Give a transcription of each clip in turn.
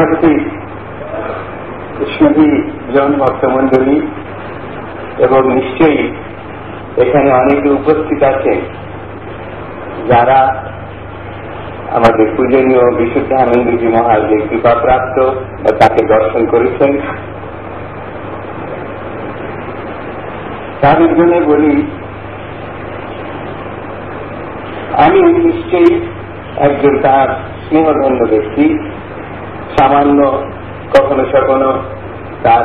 উপস্থিত সুধী জন ভক্তমন্ডলী এবং নিশ্চয়ই এখানে অনেকে উপস্থিত আছেন যারা আমাদের পূজনীয় বিশুদ্ধানন্দজি মহারাজের কৃপাপ্রাপ্ত বা তাকে দর্শন করেছেন। তাদের জন্য বলি, আমি নিশ্চয়ই একজন তার স্নেহধন্য ব্যক্তি, সামান্য কখনো কখনো তার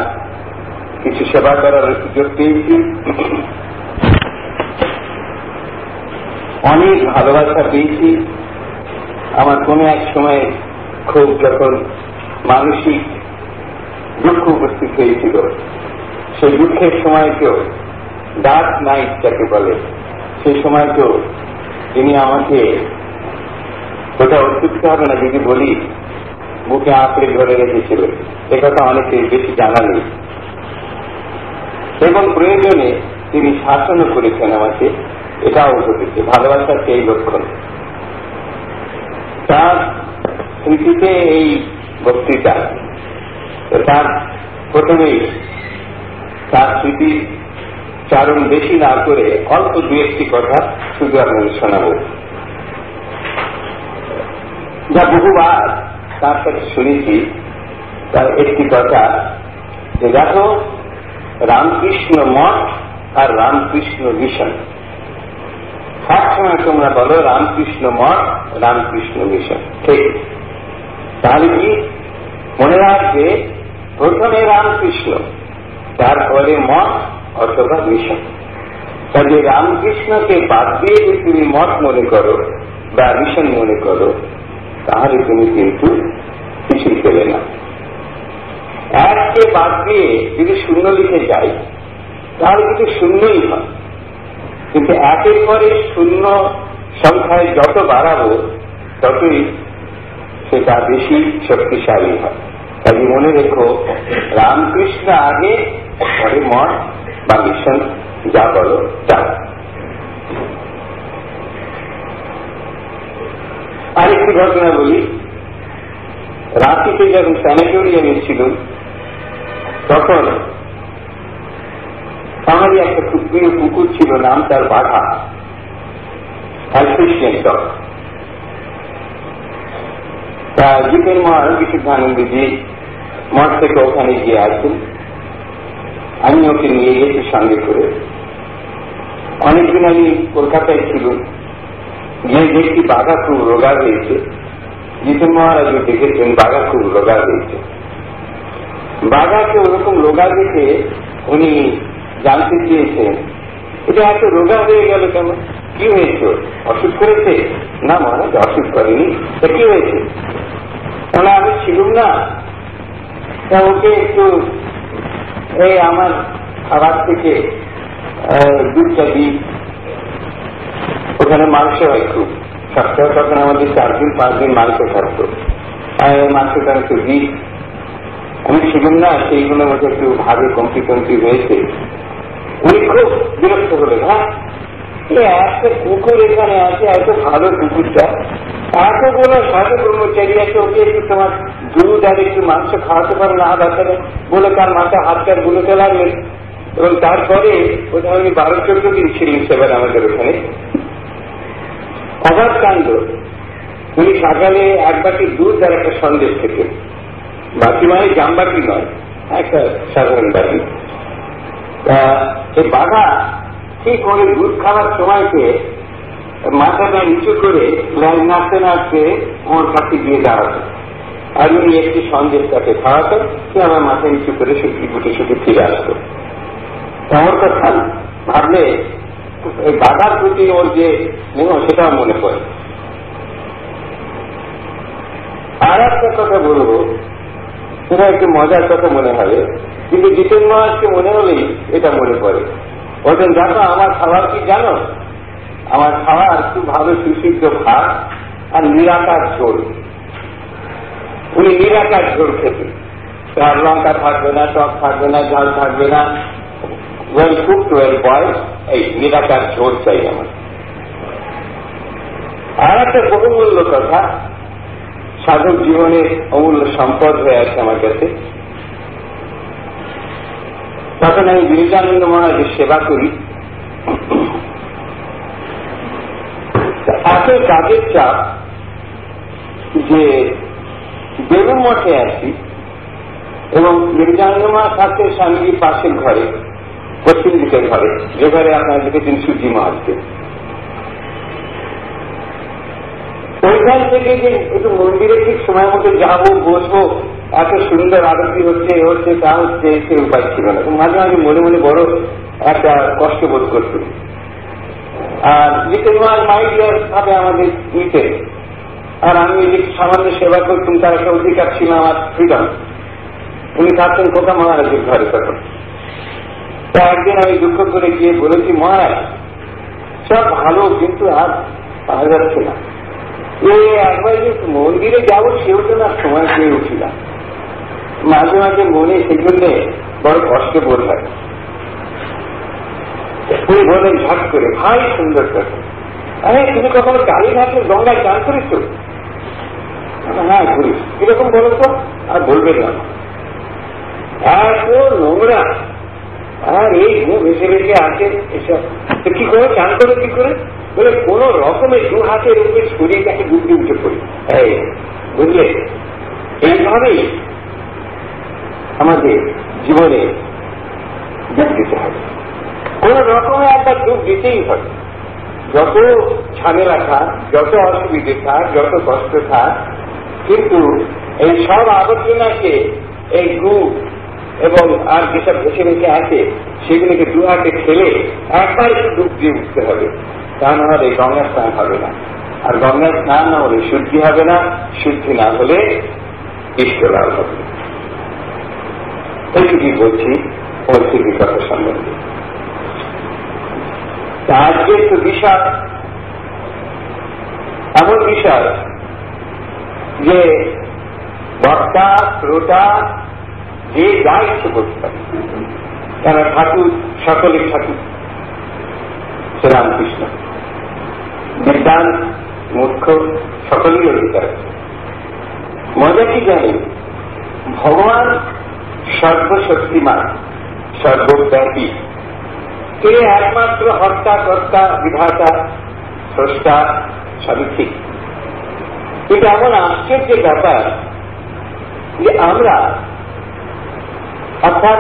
কিছু সেবা করার সুযোগ পেয়েছি, অনেক ভালোবাসা পেয়েছি। আমার কোনো এক সময় খুব যখন মানসিক দুঃখ উপস্থিত হয়েছিল, সেই দুঃখের সময়কেও ডার্ক নাইট যাকে বলে, সেই সময়কেও তিনি আমাকে কোথাও উৎসুক্ত হবে না যদি বলি বুকে আঁকড়ে ধরে রেখেছিলেন। একথা অনেকে বেশি জানা নেই এবং প্রয়োজনে তিনি শাসনও করেছেন আমাকে, এটাও ঘটেছে। ভালোবাসার সেই লক্ষণ। তার স্মৃতিতে এই বক্তৃতা, তার প্রথমেই তার স্মৃতি চারণ বেশি না করে অল্প দু একটি কথা শুধু আপনাদের শোনাব, যা বহুবার তার কাছে শুনেছি। তার একটি কথা যে দেখো, রামকৃষ্ণ মঠ আর রামকৃষ্ণ মিশন, সবসময় তোমরা বলো রামকৃষ্ণ মঠ, রামকৃষ্ণ মিশন, ঠিক? তাহলে কি মনে রাখবে, প্রথমে রামকৃষ্ণ, তারপরে মঠ অথবা মিশন। কাজে রামকৃষ্ণকে বাদ দিয়ে যদি তুমি মঠ মনে করো বা মিশন মনে করো, তাহলে তুমি কিন্তু কিছুই পেলে না। এককে বাদ দিয়ে যদি শূন্য লিখে যাই তাহলে কিন্তু শূন্যই হয়, কিন্তু একের পরে শূন্য সংখ্যায় যত বাড়াবো ততই সেটা বেশি শক্তিশালী হয়। তাই মনে রেখো, রামকৃষ্ণ আগে, পরে মঠ বা মিশন, যা বলো তা। আরেকটি ঘটনা বলি। রাঁচিতে যখন স্যানিটোরিয়ামে ছিল তখন আমারই একটা খুব প্রিয় কুকুর ছিল, নাম তার বাঘা, অ্যালসেশিয়ান ডগ। তা জিতেন মহারাজ বিশুদ্ধানন্দজি মঠ থেকে ওখানে গিয়ে আসেন, আমি ওকে নিয়ে গেছি সঙ্গে করে। অনেকদিন আমি কলকাতায় ছিল, গিয়ে দেখি বাঘা খুব রোগা হয়েছে। জিতেন মহারাজও দেখেছেন বাঘা খুব রোগা হয়েছে। বাঘাকে ওরকম রোগা দেখে উনি জানতে চেয়েছেন, এটা এত রোগা হয়ে গেল কেন, কি হয়েছে, অসুখ করেছে? না মহারাজ, অসুখ করেনি। তা কি হয়েছে? তাহলে আমি ছিলুম না, তা ওকে একটু এই আমার খাবার থেকে দুধটা দিই। ওখানে মাংস হয় খুব, সপ্তাহে তখন আমাদের 4 দিন 5 দিন মাংস থাকতো, মাংসটা একটু দিই। আমি ছিলাম না, সেইগুলোর মধ্যে একটু ভাবে কমতি কমতি হয়েছে। উনি খুব বিরক্ত হলেন, হ্যাঁ একটা কুকুর এখানে আছে, এত ভালো কুকুরটা, এতগুলো সাধু কর্মচারী আছে, ওকে একটু তোমার দুধ আর একটু মাংস খাওয়াতে পারে না বাচ্চারা বলে তার মাথা হাতটার বুলোতে লাগলেন। এবং তারপরে ওখানে উনি 12-14 দিন ছিলেন সেবার আমাদের ওখানে। অবাক কাণ্ড, উনি সকালে 1 বাটি দুধ আর একটা সন্দেশ খেতেন। বাকি মানে জামবাটি নয়, একটা সাধারণ বাটি। এই বাঘা ঠিক ওই দুধ খাওয়ার সময়কে মাথাটা নিচু করে লাইন নাচতে নাচতে ওর কাছে গিয়ে দাঁড়াতো, আর উনি একটি সন্দেশ তাকে খাওয়াতেন, সে আমার মাথা নিচু করে শুকি গুটে শুকে ফিরে আসতো। আমার কথা ভাবলে এই বাঘার প্রতি ওর যে স্নেহ সেটাও মনে পড়ে। আর একটা কথা বলবো, সেটা একটু মজার কথা মনে হবে, কিন্তু জিতেন মহারাজকে মনে হলেই এটা মনে পড়ে। বলতেন, দেখো আমার খাবার কি জানো, আমার খাবার খুব ভালো সুসিদ্ধ ভাত আর নিরাকার ঝোল। উনি নিরাকার ঝোল খেতেন, তার লঙ্কা থাকবে না, টক থাকবে না, ঝাল থাকবে না, ওয়েল কুকড ওয়েল বয়েলড, এই নিরাকার ঝোল চাই আমার। আর একটা বহুমূল্য কথা, সাধক জীবনের অমূল্য সম্পদ হয়ে আছে আমার কাছে। তখন আমি বিরজানন্দ মহারাজের সেবা করি। এত কাজের চাপ যে বেলুর মঠে আছি এবং বিরজানন্দ মহারাজ থাকতে স্বামীজির পাশের ঘরে, পশ্চিম দিকের ঘরে, যে ঘরে আপনার দেখেছেন সূর্যি মহারাজকে। ওইখান থেকে যে একটু মন্দিরে ঠিক সময় মতো যাবো, বসবো, এত সুন্দর আরতি হচ্ছে, হচ্ছে তা হচ্ছে, সে উপায় ছিল না। মাঝে মাঝে মনে মনে বড় একটা কষ্ট বোধ করত। আর জিতেন মহারাজ মাইডিয়ার ভাবে আমাদের নিতে, আর আমি যে সামান্য সেবা করতাম তার একটা অধিকার ছিল আমার, ফ্রিডম। উনি থাকতেন কোথা মহারাজের ঘরে তখন। তা একদিন আমি দুঃখ করে গিয়ে বলেছি, মহারাজ সব ভালো, কিন্তু আর পাওয়া যাচ্ছে না। একবার যে মন্দিরে যাবো সেও তো না সময় পেয়ে উঠিলাম। মাঝে মাঝে মনে সেই জন্য বড় কষ্ট বোধ হয়। উনি বলেন ঝাট করে, ভাই সুন্দর কথা, আরে তুমি কখনো কালীঘাটের গঙ্গায় চান করেছ? হ্যাঁ করিস। কিরকম বলো তো? আর বলবে না, এত নোংরা, আর এই মুখ ভেসে ভেসে আছে এসব। তো কি করে চান করো? কি করে? বলে কোন রকমের দু হাতের উপরে শরীরটাকে ডুবতে উঠে পড়ি। বুঝলে, এইভাবেই আমাদের জীবনে ডুব দিতে হবে। কোন রকমে একবার ডুব দিতেই হবে। যত ঝামেলা থাক, যত অসুবিধে থাক, যত কষ্ট থাক, কিন্তু এই সব আবর্জনাকে, এই গুপ এবং আর যেসব ভেসে ভেসে আছে সেগুলোকে দু হাতে ঠেলে একবার একটু ডুব দিয়ে উঠতে হবে। তা না হলে গঙ্গা স্নান হবে না, আর গঙ্গা স্নান না হলে শুদ্ধি হবে না, শুদ্ধি না হলে ইষ্ট লাভ হবে। এইটুকুই বলছি পরিস্থিতির কথা সম্বন্ধে। আজকে একটু বিষয়, এমন বিষয় যে বক্তা শ্রোতা যে যা ইচ্ছে করতে পারে, কেন ঠাকুর সকলের ঠাকুর শ্রীরামকৃষ্ণ, বিদ্যান মূর্খ সকলেরই অধিকার আছে। মজা কি জানি, ভগবান সর্বশক্তিমান, সর্বব্যাপী, তিনি একমাত্র হর্তা কর্তা বিধাতা স্রষ্টা, সবই ঠিক। কিন্তু এমন আশ্চর্যের ব্যাপার যে আমরা, অর্থাৎ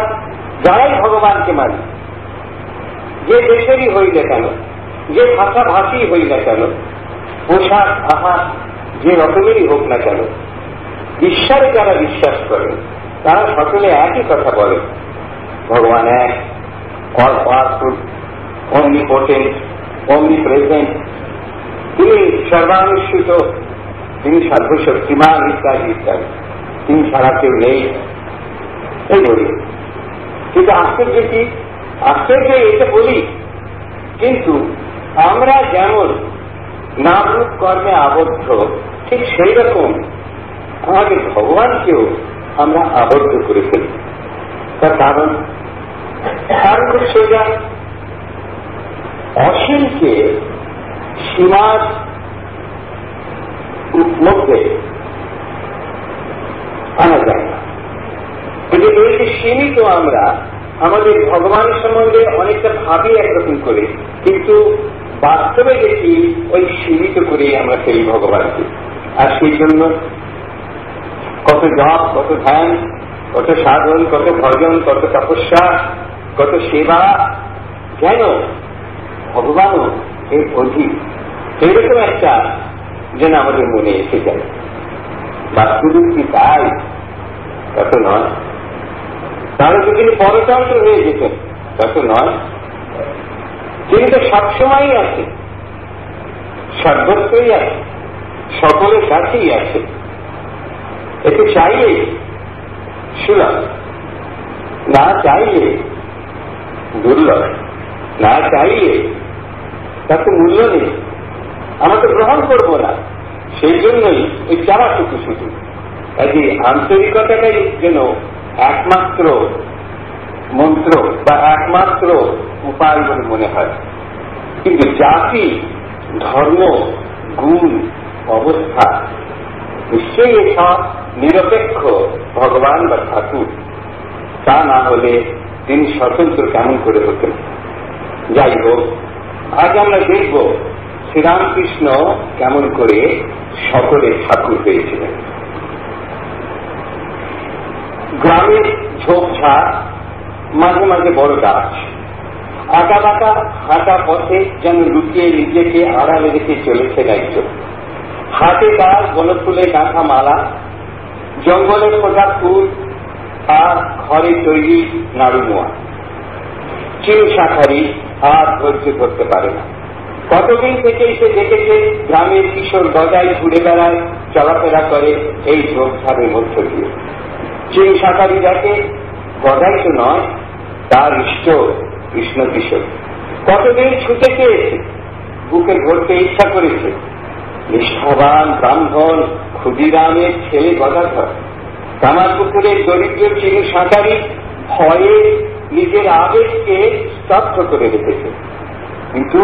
যারাই ভগবানকে মানি, যে দেশেরই হই না কেন, যে ভাষাভাষী হই না কেন, পোশাক আহার যে রকমেরই হোক না কেন, ঈশ্বরে যারা বিশ্বাস করেন তারা সকলে একই কথা বলেন, ভগবান এক, অল পাওয়ারফুল, অমনিপোটেন্ট, অমনিপ্রেজেন্ট, তিনি সর্বানুষ্ঠিত, তিনি সর্বশক্তিমান, ইত্যাদি ইত্যাদি, তিনি ছাড়া কেউ নেই, এই বলি। কিন্তু আশ্চর্য কি, আশ্চর্য এটা বলি, কিন্তু আমরা যেমন নামরূপ কর্মে আবদ্ধ, ঠিক সেই রকম আমাদের ভগবানকেও আমরা আবদ্ধ করে ফেলি। তার কারণ খুব সোজা, অসীমকে সীমার মধ্যে আনা যায় না। কিন্তু এই যে সীমিত, আমরা আমাদের ভগবানের সম্বন্ধে অনেকটা ভাবি একরকম করে, কিন্তু বাস্তবে দেখি ওই সীমিত করে আমরা ফেলি ভগবানকে। আর সেই জন্য কত জপ, কত ধ্যান, কত সাধন, কত ভজন, কত তপস্যা, কত সেবা, কেন ভগবানও এর অধিক, এইরকম একটা যেন আমাদের মনে এসে যায়। বাস্তবিক কি তাই? তত নয়। তাহলে তো তিনি পরতন্ত্র হয়ে যেতেন, তত নয়। তিনি তো সবসময়ই আছে, সর্বত্রই আছে, সকলের কাছেই আছে। এতে চাইলে সুলভ, না চাইলে দুর্লভ, না চাইলে তার তো মূল্য নেই, আমরা তো গ্রহণ করবো না। সেই জন্যই ওই চাওয়াটুকু শুধু, কাজে আন্তরিকতাটাই যেন একমাত্র মন্ত্র বা একমাত্র উপায় বলে মনে হয়। কিন্তু জাতি, ধর্ম, গুণ, অবস্থা নিশ্চয়ই এসব নিরপেক্ষ ভগবান বা ঠাকুর, তা না হলে তিনি স্বতন্ত্র কেমন করে হতেন। যাই হোক, আজ আমরা দেখব শ্রীরামকৃষ্ণ কেমন করে সকলের ঠাকুর হয়েছিলেন। গ্রামের ঝোপঝাড়, মাঝে মাঝে বড় গাছ, আঁকা বাঁকা হাঁটা পথে যেন লুকিয়ে নিজেকে আড়ালে রেখে চলেছে একজন। হাতে তার বনফুলে গাঁথা মালা, জঙ্গলে ফোটা ফুল আর ঘরে তৈরি নাড়ুমোয়া। চিল শাখারি আর ধৈর্য ধরতে পারে না। কতদিন থেকেই সে দেখেছে গ্রামের কিশোর গজাই ঘুরে বেড়ায়, চলাফেরা করে এই ঝোপঝাড়ের মধ্য দিয়ে। চিল শাখারি দেখে গজাই তো নয়, তার ইষ্ট কৃষ্ণ কিশোর। কতদিন ছুটে চেয়েছে, বুকে ধরতে ইচ্ছা করেছে। নিষ্ঠাবান ব্রাহ্মণ ক্ষুদিরামের ছেলে গদাধর কামারপুকুরের দরিদ্র চিনি সাঁতারি ভয়ে নিজের আবেগকে স্তব্ধ করে রেখেছে। কিন্তু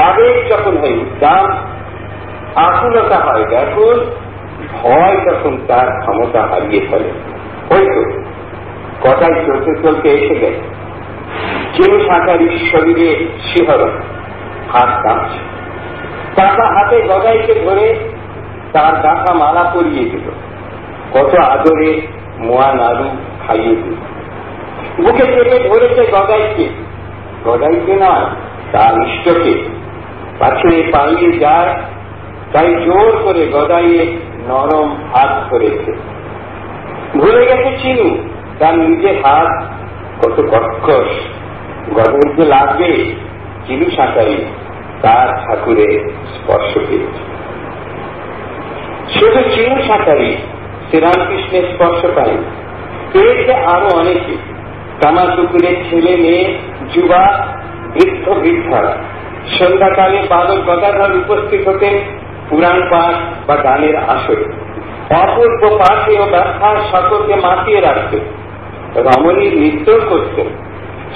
আবেগ যখন হয় উদ্দাম, আকুলতা হয় ব্যাকুল, ভয় তখন তার ক্ষমতা হারিয়ে ফেলে। হয়তো কথায় চলতে চলতে এসে গেছে। চিনি সাঁতারির শরীরে শিহরণ, হাত কাঁপছে। কাঁপা হাতে গদাইকে ধরে তার গাঁথা মালা পরিয়ে দিল, কত আদরে মোয়া নাড়ু খাইয়ে দিল। বুকে চেপে ধরেছে গদাইকে, গদাইকে নয় তার ইষ্টকে। পাছে পালিয়ে যায়, তাই জোর করে গদাইয়ে নরম হাত ধরেছে। ভুলে গেছে চিনু তার নিজের হাত কত কর্কশ। গদাইকে লাগবে চিনু সাঁতারি তার ঠাকুরের স্পর্শ পেয়েছে। শুধু চিনু সাঁতারি শ্রীরামকৃষ্ণের স্পর্শ পায়, পেয়েছে আরো অনেকে। কামারপুকুরের ছেলে মেয়ে, যুবা, বৃদ্ধ বৃদ্ধারা সন্ধ্যাকালে বালক গদাধর উপস্থিত হতেন পুরাণ পাঠ বা গানের আসরে। অপূর্ব পাঠে ও ব্যথার সকলকে মাতিয়ে রাখতেন। রমণীর নৃত্য করতেন,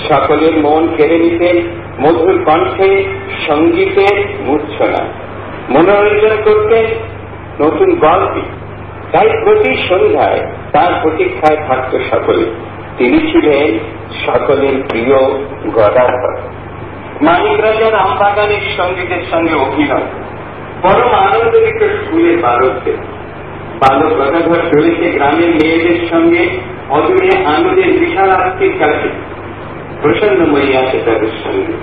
সকলের মন কেড়ে নিতেন মধুর কণ্ঠে, সঙ্গীতের মূর্ছনা। মনোরঞ্জন করতেন নতুন গল্পে। তাই প্রতি সন্ধ্যায় তার প্রতীক্ষায় থাকত সকলে। তিনি ছিলেন সকলের প্রিয় গদাধর। মানিক রাজার আমবাগানের সঙ্গীতের সঙ্গে অভিনয়, পরম আনন্দযুক্ত স্কুলের বালকদের। বালক গদাধর চলেছে গ্রামের মেয়েদের সঙ্গে অদূরে আনন্দের বিশাল আত্মিক কাছে। প্রসন্নময়ী আছে তাদের সঙ্গে।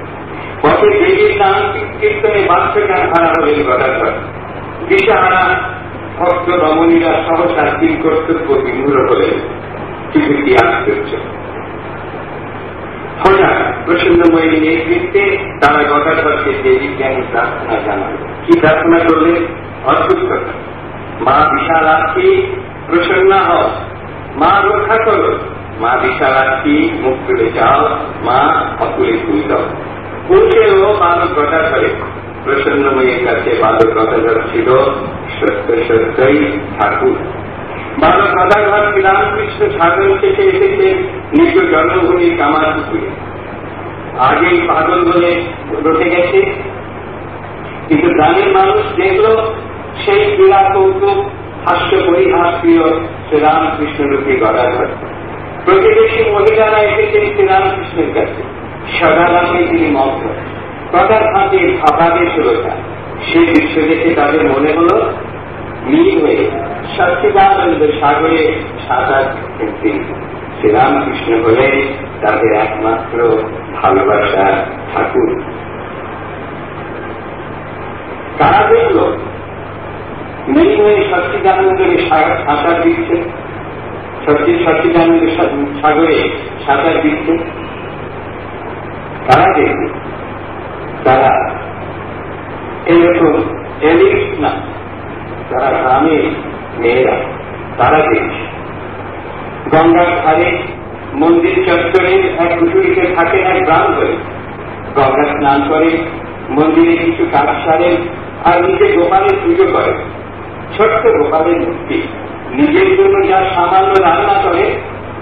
পথে দেবীর নাম কীর্তনে বাচ্চাগান হারা হলেন গদাধর। দিশাহারা ভক্ত রমণীরা সহসা তিন কর্তব্য বিমূঢ় হলেন। কিছু কি আশ্চর্য! হঠাৎ প্রসন্নময়ীর নেতৃত্বে তারা গদাধরকে দেবী জ্ঞানী প্রার্থনা জানাল। কি প্রার্থনা করলেন? অদ্ভুত কথা। মা বিশালাক্ষী প্রসন্ন হও, মা রক্ষা করো, মা বিশালাক্ষী মুখ তুলে যাও, মা অকুলে ফুল দাও। পৌঁছেও বালক গদাধরে। প্রসন্নময়ীর কাছে বালক গদাধর ছিল সত্য সত্যই ঠাকুর। বালক গদাধর শ্রীরামকৃষ্ণ সাধন শেষে এসেছে নিজ জন্মভূমি কামারপুকুরে। আগেই পাগল বলে রটে গেছে, কিন্তু গ্রামের মানুষ দেখল সেই ক্রীড়া কৌতুক হাস্য পরিহাস প্রিয় শ্রীরামকৃষ্ণরূপী গদাধর। প্রতিবেশী মহিলারা এসেছেন শ্রীরামকৃষ্ণের কাছে। সদারামে তিনি মগ্ন। কথার ফাঁকে ভাবাবেশ হল তার। সে দৃশ্য দেখে তাদের মনে হল মিল হয়ে সচ্চিদানন্দ সাগরে সাঁতার কাটতেন। শ্রীরামকৃষ্ণ হলেন তাদের একমাত্র ভালোবাসার ঠাকুর। কারা দেখল মিল হয়ে সচ্চিদানন্দের সাঁতার দিচ্ছে, সচ্চিদানন্দ সাগরে সাঁতার দিচ্ছে? কারা দেখবে? তারা এরকম এলিট না, তারা গ্রামের মেয়েরা, তারা দেখছে। গঙ্গার ধারে মন্দির চত্বরের এক কুঠুরিতে থাকেন এক গ্রাম ধরে। গঙ্গা স্নান করে, মন্দিরে কিছু কাজ সারেন, আর নিজে গোপালের পুজো করেন। ছোট্ট গোপালের মূর্তি। নিজের জন্য যা সামান্য রান্না করে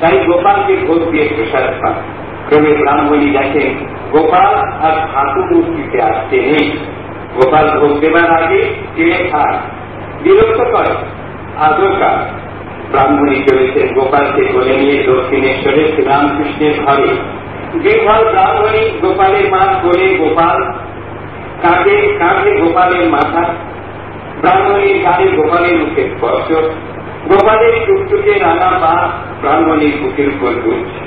তাই গোপালকে ভোগ দিয়ে প্রসাদ পান। ক্রমে ব্রাহ্মণী দেখেন গোপাল আর ঠাকুর মূর্তিতে আসতে নেই। গোপাল ভোগ দেবার আগে টেনে খায়, বিরক্ত করে। আদরকার ব্রাহ্মণী চলেছেন গোপালকে বলে নিয়ে দক্ষিণেশ্বরে শ্রীরামকৃষ্ণের ঘরে। বিহ্বল ব্রাহ্মণী গোপালের মা কোলে গোপাল, কাঁধে কাঁধে গোপালের মাথা, ব্রাহ্মণীর গায়ে গোপালের মুখের স্পর্শ, গোপালের টুকটুকে রাঙা পা ব্রাহ্মণীর বুকের উপর ঘুরছে।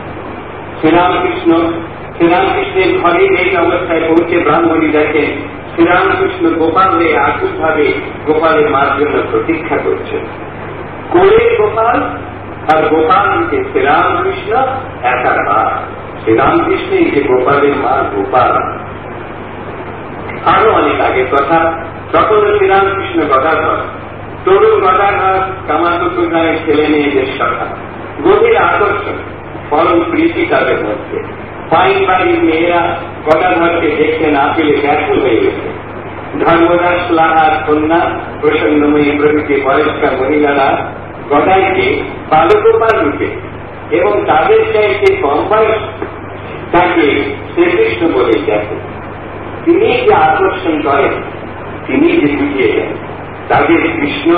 শ্রীরামকৃষ্ণের ঘরে এই অবস্থায় পৌঁছে ব্রাহ্মণী দেখেন শ্রীরামকৃষ্ণ গোপাল হয়ে আকুল ভাবে গোপালের মার জন্য প্রতীক্ষা করছে। কোলে গোপাল আর গোপাল যে শ্রীরামকৃষ্ণ একার মা, শ্রীরামকৃষ্ণই যে গোপালের মা গোপাল। আরো অনেক আগের কথা, তখন শ্রীরামকৃষ্ণ গদাধর, তরুণ গদাধর কামাতুর গায়ে ছেলে মেয়েদের সভা, গভীর আকর্ষণ, পরম প্রীতি তাদের মধ্যে। পাইন বাড়ির মেয়েরা গদাধরকে দেখতে না পেলে ব্যাকুল হয়ে গেছে। ধর্মদাস লাহার কন্যা, প্রসন্নময়ী প্রভৃতি বয়স্কার মহিলারা গদাইকে বালগোপাল রূপে এবং তাদের চাইতে কম বয়স তাকে শ্রীকৃষ্ণ বলে দেখেন। তিনি যে আকর্ষণ করেন, তিনি যে বুঝিয়ে দেন তাদের কৃষ্ণ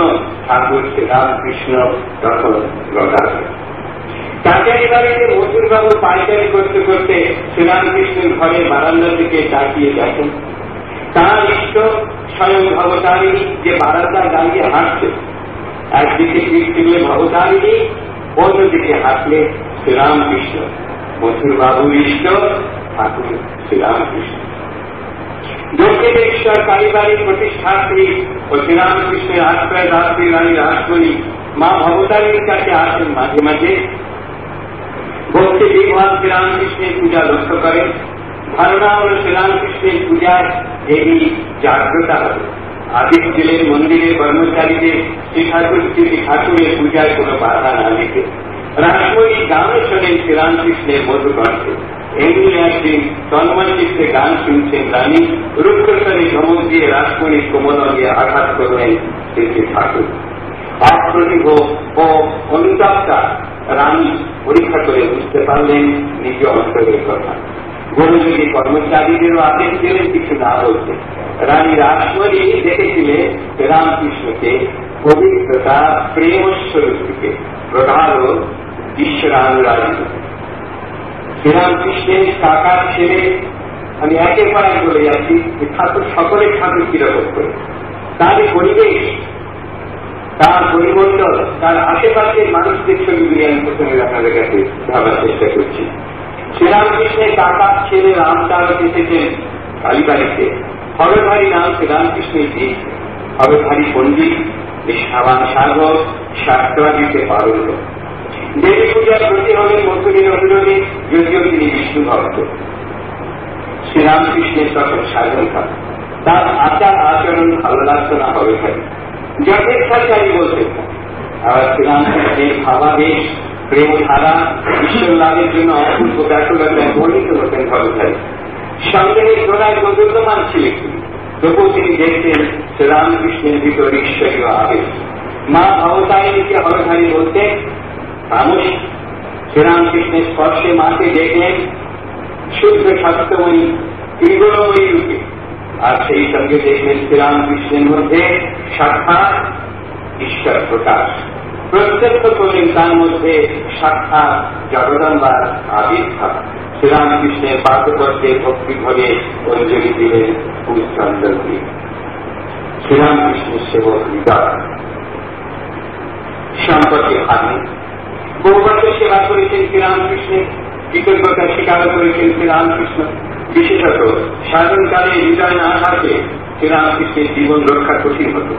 ঠাকুর শ্রীরামকৃষ্ণ তখন গদাধর। কাকারি বাড়িতে মজুরবাবু পাইকারি করতে করতে শ্রীরামকৃষ্ণের ঘরের বারান্দা থেকে তাকিয়ে দেখেন তাঁর ইষ্ট স্বয়ং ভবতারিণী যে বারান্দা দাঁড়িয়ে হাঁটছে। একদিকে কৃষ্ণে ভবতারিণী, অন্যদিকে হাঁটলে শ্রীরামকৃষ্ণ, মজুরবাবুর ইষ্ট ঠাকুর শ্রীরামকৃষ্ণ। দক্ষিণেশ্বর কালীবাড়ির প্রতিষ্ঠাত্রী ও শ্রীরামকৃষ্ণের আশ্রয় দাত্রী রানী রাসমণি মা ভবতারিণীর কাছে আসেন মাঝে মাঝে। ভক্তি বিভাগ শ্রীরামকৃষ্ণের পূজা লক্ষ্য করেন। ধারণা হল শ্রীরামকৃষ্ণের পূজায় দেবী জাগ্রতা হবে। আদিক জেলের মন্দিরের কর্মচারীদের শ্রী ঠাকুরের পূজায় কোন বাধা না লিখে রাসমণি গানও শোনেন শ্রীরামকৃষ্ণের মধুকণ্ঠে। এমনি একদিন তন্ময় চিত্তে গান শুনছেন রানী, রুক্ষস্বরে ধমক দিয়ে রাসমণির কোমল দিয়ে আঘাত করলেন শ্রী ঠাকুর। অপ্রতিভ ও অনুতপ্তা রানী পরীক্ষা করে বুঝতে পারলেন নিজ অন্তরের কথা। গুরুজী কর্মচারীদেরও আদেশ দিলেন কিছু না বলতে। রানী রাসমণি দেখেছিলেন শ্রীরামকৃষ্ণকে পবিত্রতা প্রেমস্বরূপকে প্রগাঢ় ঈশ্বরানুরাগী। শ্রীরামকৃষ্ণের কাকার ছেলে, আমি একের পর এক বলে যাচ্ছি, ঠাকুর সকলের ঠাকুর কিরকম করে তার পরিবেশ, তার পরিবর্তন, তার আশেপাশের মানুষদের ছবিগুলি আমি প্রথমে আপনাদের কাছে ভাবার চেষ্টা করছি। শ্রীরামকৃষ্ণের কাকার ছেলে রামতারক এসেছেন কালীবাড়িতে। হরধারী নাম শ্রীরামকৃষ্ণের দিক, হরধারী পণ্ডিত, নিষ্ঠাবান সাধক, শাস্ত্রাদিতে পারল। দেবী পূজার প্রতি হলেন মথুরের অনুরোধে, যদিও তিনি বিষ্ণু ভক্ত। শ্রীরামকৃষ্ণের তখন সাধন হয়, তার আচার আচরণ ভালো লাগত না হরধারী, যথেচ্ছাচারী বলতেন। আবার শ্রীরামকৃষ্ণের ভাবাবেশ, প্রেমধারা, ঈশ্বর লাভের জন্য অপূর্ব ব্যাকুলতায় বর্ণিত হতেন হরধারী। সন্দেহের গোড়ায় প্রদুল্যমান ছিলেন, তবুও তিনি দেখতেন শ্রীরামকৃষ্ণের ভিতর ঈশ্বরীয় আবেশ। মা ভবতারিণীকে হরধারী বলতেন তামস। শ্রীরামকৃষ্ণের স্পর্শে মাকে দেখলেন শুদ্ধ সত্যময়ী ত্রিগুণময়ী রূপে, আর সেই সঙ্গে দেখলেন শ্রীরামকৃষ্ণের মধ্যে সাক্ষাৎ ঈশ্বর প্রকাশ। প্রত্যক্ষ করলেন তার মধ্যে সাক্ষাৎ জগদম্বার আবির্ভাব। শ্রীরামকৃষ্ণের পাদপদ্মে ভক্তি ভরে অঞ্জলি দিলেন পুষ্পাঞ্জলি। শ্রীরামকৃষ্ণের সেবক হৃদয় সম্পর্কে ভাবি বহু বছর সেবা করেছেন শ্রীরামকৃষ্ণের, কৃতজ্ঞতা স্বীকার করেছেন শ্রীরামকৃষ্ণ। বিশেষত সাধনকালে হৃদয় না থাকলে শ্রীরামকৃষ্ণের জীবন রক্ষা কঠিন হতো।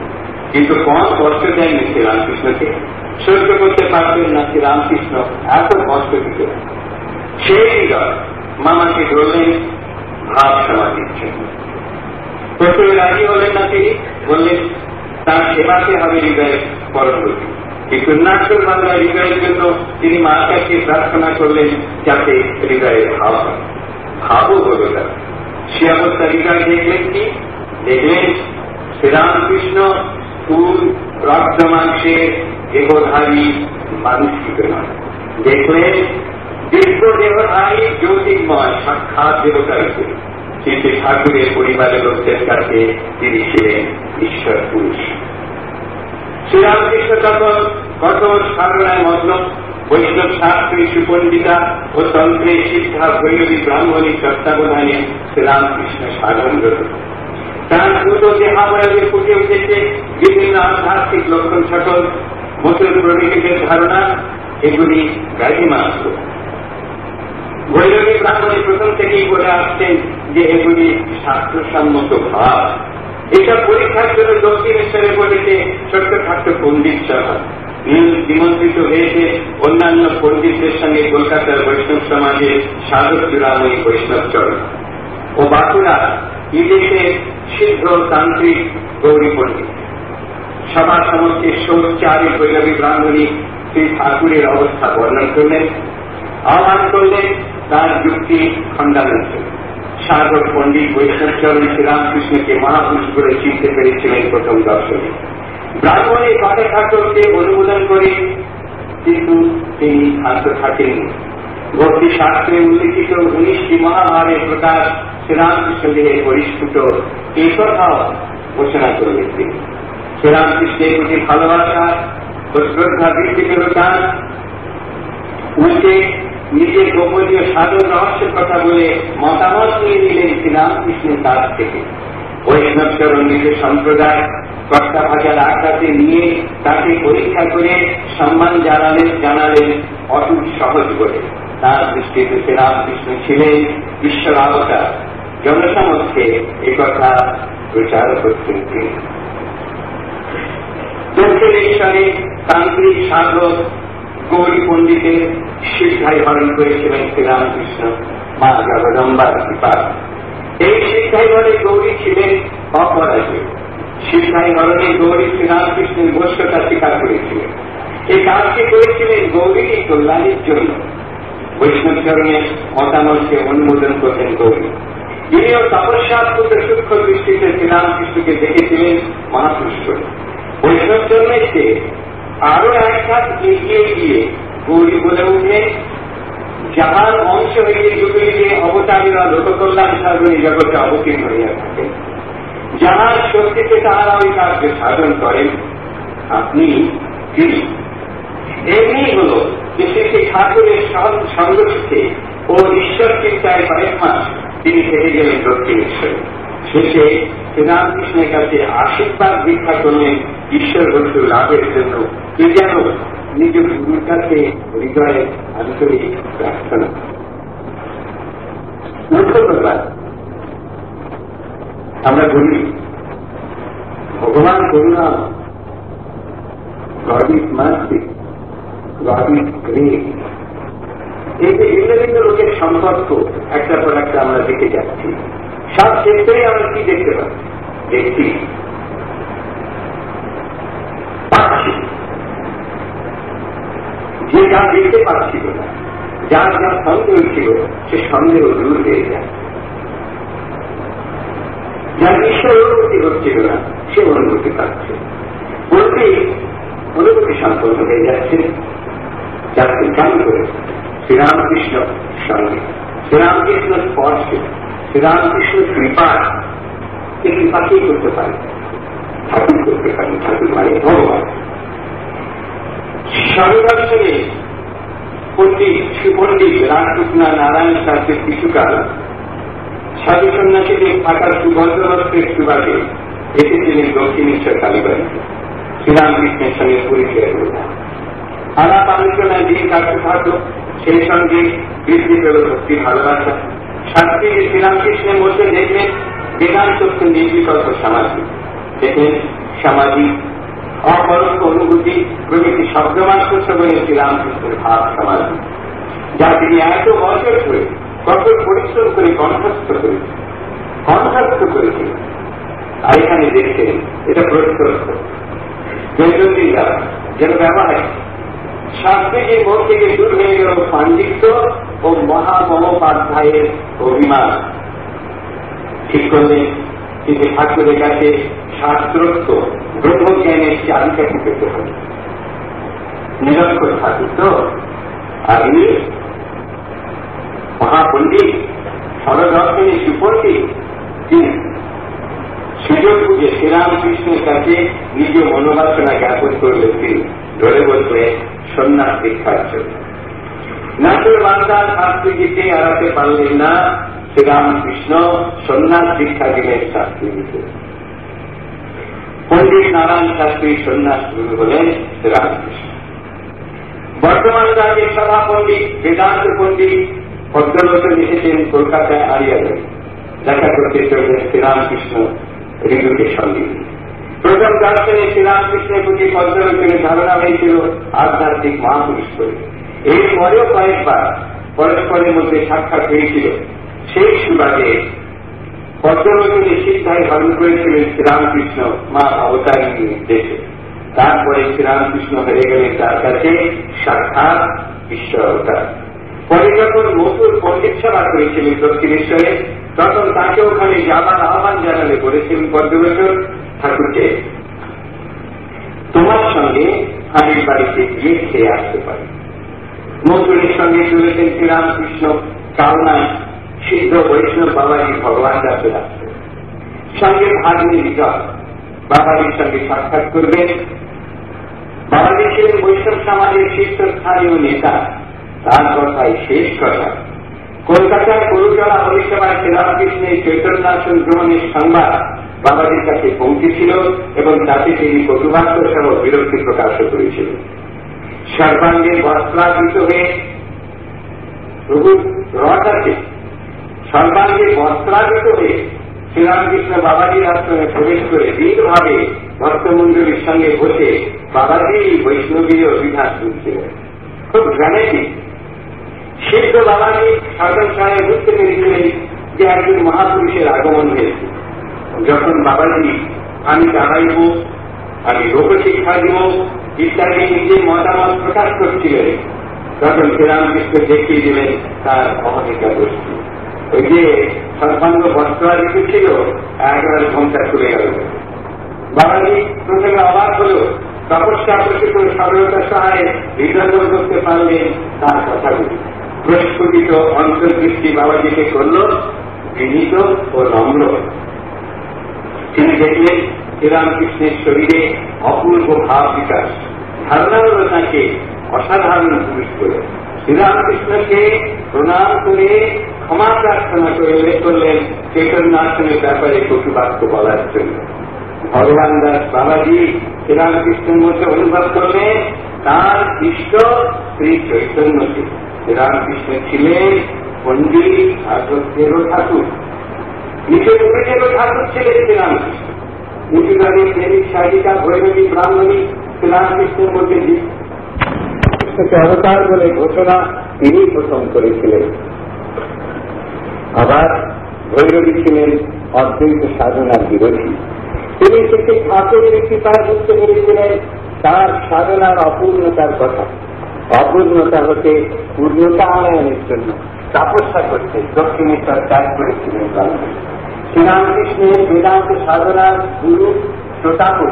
কিন্তু কম কষ্ট দেয়নি শ্রীরামকৃষ্ণকে, সহ্য করতে পারতেন না শ্রীরামকৃষ্ণ এত কষ্ট দিতে। সেই হৃদয় মামাকে ধরলেন ভাব সমাধির জন্য। প্রথমে রাজি হলেন না তিনি, বললেন তার সেবাতে হবে হৃদয়ের পরবর্তী। কিন্তু নাট্যর বাংলার হৃদয়ের জন্য তিনি মার কাছে প্রার্থনা করলেন যাতে হৃদয়ের ভাব হয়। ভাবও হল না। সে অবস্থা হৃদয় দেখলেন কি? দেখলেন শ্রীরামকৃষ্ণ স্থূল রক্ত মাংসের দেহধারী মানুষটিকে নয়, দেখলেন দীর্ঘ দেহধারী জ্যোতির্ময় সাক্ষাৎ দেবতার উপরে। কিন্তু ঠাকুরের পরিবারের লোকদের কাছে তিনি ছিলেন ঈশ্বর পুরুষ। শ্রীরামকৃষ্ণ তখন কঠোর সাধনায় মগ্ন। বৈষ্ণব শাস্ত্রী সুপণ্ডিতা ও তন্ত্রে শিক্ষা ভৈরবী ব্রাহ্মণী তত্ত্বাবধানে শ্রীরামকৃষ্ণ সাধনরত। তার দ্রুত দেহাবয়বে ফুটে উঠেছে বিভিন্ন আধ্যাত্মিক লক্ষণ সকল। মতুল প্রকৃতির ধারণা এগুলি ব্যাধি মাত্র। ভৈরবী ব্রাহ্মণী প্রথম থেকেই বলে আসছেন যে এগুলি শাস্ত্রসম্মত ভাব। এটা পরীক্ষার জন্য দক্ষিণেশ্বরে বলেছে ছোট্টখাট্ট পণ্ডিত সভা। নিমন্ত্রিত হয়েছে অন্যান্য পণ্ডিতদের সঙ্গে কলকাতার বৈষ্ণব সমাজের সাধক চূড়াময়ী বৈষ্ণব চরণ ও বাঁকুড়া বিদেশের সিদ্ধ তান্ত্রিক গৌরী পণ্ডিত। সভা সমস্তে সোচ্চারী ভৈরবী ব্রাহ্মণী শ্রী ঠাকুরের অবস্থা বর্ণন করলেন, আহ্বান করলেন তার যুক্তি খণ্ডানোর জন্য। সাধক পণ্ডিত বৈষ্ণবচরণ শ্রীরামকৃষ্ণকে মহাপুরুষ বলে চিনতে পেরেছিলেন প্রথম দর্শনে। ব্রাহ্মণের কথা ঠাকুরকে অনুমোদন করে, কিন্তু তিনি শান্ত থাকেননি। ভক্তি শাস্ত্রে উল্লিখিত 19টি মহাভাবের প্রকাশ শ্রীরামকৃষ্ণ দেহে পরিস্ফুট, এই কথাও ঘোষণা করলেন তিনি। শ্রীরামকৃষ্ণের প্রতি ভালোবাসা ও শ্রদ্ধা বৃদ্ধি পেল তাঁর। উল্টে নিজের গোপনীয় সাধন রহস্যের কথা বলে মতামত নিয়ে নিলেন শ্রীরামকৃষ্ণের কাছ থেকে। বৈষ্ণবচরণ নিজের সম্প্রদায় কর্তা ভাজার আঘাতে নিয়ে তাকে পরীক্ষা করে সম্মান জানালেন অটুট সহজ বলে। তার দৃষ্টিতে শ্রীরামকৃষ্ণ ছিলেন ঈশ্বর অবতার। জনসমক্ষে একথা প্রচার করতেন তিনি। দক্ষিণেশ্বরে তান্ত্রিক সাধক গৌরী পণ্ডিতের শিক্ষায় হরণ করেছিলেন শ্রীরামকৃষ্ণ মা জগদম্বার কৃপা। এই শিক্ষায় হরে গৌরী ছিলেন অপরাজয়। শিক্ষায় হরণে গৌরী শ্রীরামকৃষ্ণের বশ্যতা স্বীকার করেছিলেন। এই কাজটি করেছিলেন গৌরীর কল্যাণের জন্য। বৈষ্ণবচরণের মতামতকে অনুমোদন করলেন গৌরী। তিনিও তপস্যাত্মক সূক্ষ্ম দৃষ্টিতে শ্রীরামকৃষ্ণকে দেখেছিলেন মহাপুরুষ। বৈষ্ণবচরণের চেয়ে আরো এক হাত এগিয়ে গিয়ে গৌরী বলে উঠে, যাহার অংশ হইতে যুগে অবতারীরা লোককল্যাণ সাধনে জগতে অবতীর্ণ হইয়া থাকেন, যাহার শক্তিতে তাহারা ওই কার্য সাধন করেন, আপনি তিনি। এমনি হল যে শ্রী ঠাকুরের সংগঠিতে ও ঈশ্বর চিন্তায় কয়েক মাস তিনি থেকে গেলেন দক্ষিণেশ্বরে। শেষে শ্রীরামকৃষ্ণের কাছে আশীর্বাদ ভিক্ষা করলেন ঈশ্বর বস্তু লাভের জন্য। এ যেন নিজ গুরুর কাছে হৃদয়ে আন্তরিক প্রার্থনা। মুখ্যপ্রকার আমরা বলি ভগবান করুণা, God is mercy, God is great. এই যে ভিন্ন ভিন্ন লোকের সম্পর্ক একটার পর একটা আমরা দেখে যাচ্ছি। সব ক্ষেত্রেই আমরা কি দেখতে পাচ্ছি? দেখছি পাচ্ছি যে যা দেখতে পাচ্ছিল না, যার যা সন্দেহ ছিল সে সন্দেহ দূর হয়ে যায়। যার ঈশ্বর অনুভূতি হচ্ছিল না সে অনুভূতি পাচ্ছে। বলতেই অনুভূতি সম্পন্ন হয়ে যাচ্ছে। যাকে গান করেছে শ্রীরামকৃষ্ণ সঙ্গে, শ্রীরামকৃষ্ণ স্পর্শে, শ্রীরামকৃষ্ণ কৃপা। এই কৃপাকেই করতে পারে, ঠাকুর করতে পারে। ঠাকুর মানে ভগবান। সর্বদর্শনে পণ্ডিত সুপণ্ডিত রামকৃষ্ণ নারায়ণ শাস্ত্রের কিছুকাল সাধু সন্ন্যাসীদের থাকার সুভদ্রবস্ত্রের সুবাদে এসেছিলেন দক্ষিণেশ্বর কালীবাড়িতে। শ্রীরামকৃষ্ণের সঙ্গে পরিচয় হল। আলাপ আলোচনায় দিন কাটতে থাকল। সেই সঙ্গে বৃদ্ধি পেল ভক্তি ভালোবাসা। শাস্ত্রী শ্রীরামকৃষ্ণের মধ্যে দেখলেন বেদান্ত নির্বিকল্প সামাজিক, দেখলেন সামাজিক অপরোক্ষ অনুভূতি প্রভৃতি শব্দমাত্র শ্রবণে শ্রীরামকৃষ্ণের ভাব সামাজিক, যা তিনি এত বছর ধরে কঠোর পরিশ্রম করে কণ্ঠস্থ করেছিলেন। আর এখানে দেখছেন এটা প্রত্যক্ষ দৈনন্দিন দ্বারা যেন ব্যবহার। শাস্ত্রীজির মন থেকে দূর হয়ে গেল পাণ্ডিত্য ও মহামহোপাধ্যায়ের অভিমান। ঠিক করলেন কিন্তু ঠাকুরের কাছে শাস্ত্রোক্ত ব্রহ্মজ্ঞানের চাবিকাঠি পেতে হবে। নিরক্ষর ঠাকুর তো, আর ইনি মহাপণ্ডিত, সরদর্শনী সুপণ্ডিত। তিনি সুযোগ যে শ্রীরামকৃষ্ণের কাছে নিজ মনোবাসনা জ্ঞাপন করলে তিনি ধরে বসলে সন্ন্যাস দীক্ষার জন্য। নাচের বান্দার শাস্ত্রী দিতে এড়াতে পারলেন না, শ্রীরামকৃষ্ণ সন্ন্যাস দীক্ষা দিলেন শাস্ত্রী দিতে। পণ্ডিত নারায়ণ শাস্ত্রী সন্ন্যাস গুরু হলেন শ্রীরামকৃষ্ণ। বর্তমান রাজ্যের সভা পণ্ডিত বেদান্ত পণ্ডিত ভদ্রলোচন এসেছেন কলকাতায় আরিয়াগঞ্জ, দেখা করতে চললেন শ্রীরামকৃষ্ণ ঋতুকে সঙ্গে। প্রথম দর্শনে শ্রীরামকৃষ্ণের প্রতি ভদ্রলোচনের ধারণা হয়েছিল আধ্যাত্মিক মহাপুরুষ করে। এরপরেও কয়েকবার পরস্পরের মধ্যে সাক্ষাৎ হয়েছিল। সেই সুবাদে ভদ্রলোচনের শিক্ষায় ধারণ করেছিলেন শ্রীরামকৃষ্ণ মা অবতারিণীর নির্দেশে। তারপরে শ্রীরামকৃষ্ণ হয়ে গেলেন তার কাছে সাক্ষাৎ ঈশ্বর অবতার। পরে যখন মথুর পণ্ডিত সভা করেছিলেন দক্ষিণেশ্বরে, তখন তাকে ওখানে যাবার আহ্বান জানালে বলেছিলেন ভদ্রলোচন ঠাকুরকে, তোমার সঙ্গে হাঁড়ির বাড়িতে গিয়ে খেয়ে আসতে পারি। মথুরের সঙ্গে চলেছেন শ্রীরামকৃষ্ণ কালনায় সিদ্ধ বৈষ্ণব বাবাজি ভগবান দাসের আসছে। সঙ্গে ভাগ্নি বিজয় বাবাজির সঙ্গে সাক্ষাৎ করবেন। বাবাজি ছিলেন বৈষ্ণব সমাজের শীর্ষস্থানীয় নেতা। তার কথাই শেষ কথা। কলকাতার গুরুচরা হরিসভায় শ্রীরামকৃষ্ণের চৈতন্যাসন গ্রহণের সংবাদ বাবাজির কাছে পৌঁছেছিল এবং তাতে তিনি কটুবাক্য সহ বিরক্তি প্রকাশ করেছিলেন। সর্বাঙ্গে বস্ত্রাবৃত হয়ে প্রভু রথ আছে, সর্বাঙ্গে বস্ত্রাবৃত হয়ে শ্রীরামকৃষ্ণ বাবাজির আশ্রমে প্রবেশ করে দীর্ঘভাবে ভক্তমন্ডলীর সঙ্গে বসে বাবাজি বৈষ্ণবীয় বিধান শুনছিলেন। খুব ড্রামেটিক। সিদ্ধ বাবাজি সাধন সাহেব বুঝতে পেরেছিলেন যে একজন মহাপুরুষের আগমন হয়েছে। যখন বাবাজি আমি দাঁড়াইব, আমি লোক শিক্ষা দিব ইত্যাদি নিজের মতামত প্রকাশ করছিলেন, তখন শ্রীরামকৃষ্ণ দেখিয়ে দিলেন তার অহমিকা গোষ্ঠী। ওই যে সর্বাঙ্গ বস্ত্রাদিত ছিল, একেবারে ঘন্টা খুলে গেল। বাবাজি প্রথমে অবাক হল, তপস্যা প্রকৃত সরলতার সহায়ে হৃদয় করতে পারলেন তার কথাগুলি। প্রস্ফুটিত অন্তর্দৃষ্টি বাবাজিকে করল বিনীত ও নম্র। তিনি দেখলেন শ্রীরামকৃষ্ণের শরীরে অপূর্ব ভাব বিকাশ। ধারণা হল তাকে অসাধারণ পুরুষ করে। শ্রীরামকৃষ্ণকে প্রণাম করে ক্ষমা প্রার্থনা করলেন চৈতন্যাসনের ব্যাপারে কটুবাক্য বলার জন্য। ভগবান দাস বাবাজি শ্রীরামকৃষ্ণের মধ্যে অনুভব করলেন তার ইষ্ট শ্রী চৈতন্যকে। শ্রীরামকৃষ্ণ ছিলেন পণ্ডিত সাধকেরও ঠাকুর, নিজের গুরুদেরও ঠাকুর ছিলেন শ্রীরামকৃষ্ণ। নিজেদের প্রেমিক সাহিকা ভৈরবী ব্রাহ্মণী শ্রীরামকৃষ্ণের মধ্যে কৃষ্ণকে অবতার বলে ঘোষণা তিনি প্রথম করেছিলেন। আবার ভৈরবী ছিলেন অদ্বৈত সাধনার বিরোধী। তিনি থেকে ঠাকুরের কৃপায় বুঝতে পেরেছিলেন তার সাধনার অপূর্ণতার কথা। অপূর্ণতা হতে পূর্ণতা আনয়নের জন্য তপস্যা করতে দক্ষিণেশ্বর ত্যাগ করেছিলেন। শ্রীরামকৃষ্ণের বেদান্ত সাধনার গুরু শ্রোতাপুর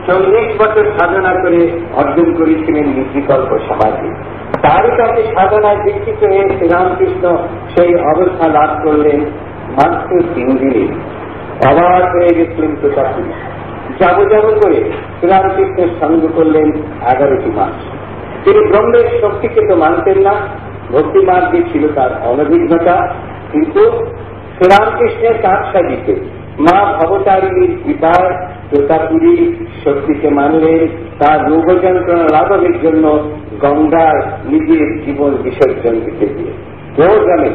40 বছর সাধনা করে অর্জন করেছিলেন নির্বিকল্প সমাধি। তারই কাছে সাধনায় দীক্ষিত হয়ে শ্রীরামকৃষ্ণ সেই অবস্থা লাভ করলেন মাত্র 3 দিনে। অবাক হয়ে গেছিলেন শ্রোতাপুর। যাব করে শ্রীরামকৃষ্ণের সঙ্গ করলেন 11টি মাস। তিনি ব্রহ্মের শক্তিকে তো মানতেন না, ভক্তিমার্গে ছিল তার অনভিজ্ঞতা, কিন্তু শ্রীরামকৃষ্ণের কারসাজিতে মা ভবতারিণীর কৃপায় শ্রোতাপুরী শক্তিকে মানলেন। তার রোগ যন্ত্রণা লাঘবের জন্য গঙ্গার নিজের জীবন বিসর্জন দিতে গিয়ে কেউ জানে।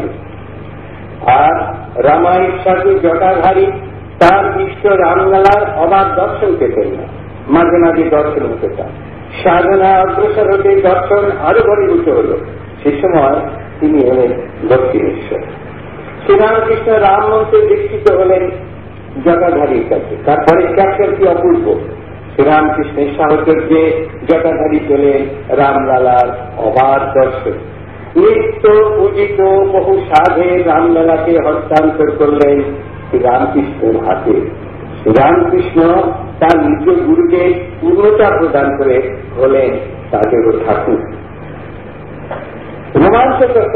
আর রামায়ণ সাধু জটাধারী তার ইষ্ট রামলালার অবাধ দর্শন পেতেন না, মাঝে মাঝে দর্শন হতে চান। সাধনা অগ্রসর হতে দর্শন আরো ঘনীভূত হল। সে সময় তিনি হলেন দক্ষিণেশ্বর। শ্রীরামকৃষ্ণ রাম মন্ত্রে দীক্ষিত হলেন জটাধারীর কাছে। তারপরে ক্যাপ্টারটি অপূর্ব। শ্রীরামকৃষ্ণের সাহচর্যে জটাধারী পেলেন রামলালার অবাধ দর্শন। নিত্য পূজিত বহু সাধে রামলালাকে হস্তান্তর করলেন শ্রীরামকৃষ্ণের হাতে। শ্রীরামকৃষ্ণ তার নিজ গুরুকে পূর্ণতা প্রদান করে হলেন তাদেরও ঠাকুর। রোমাঞ্চকর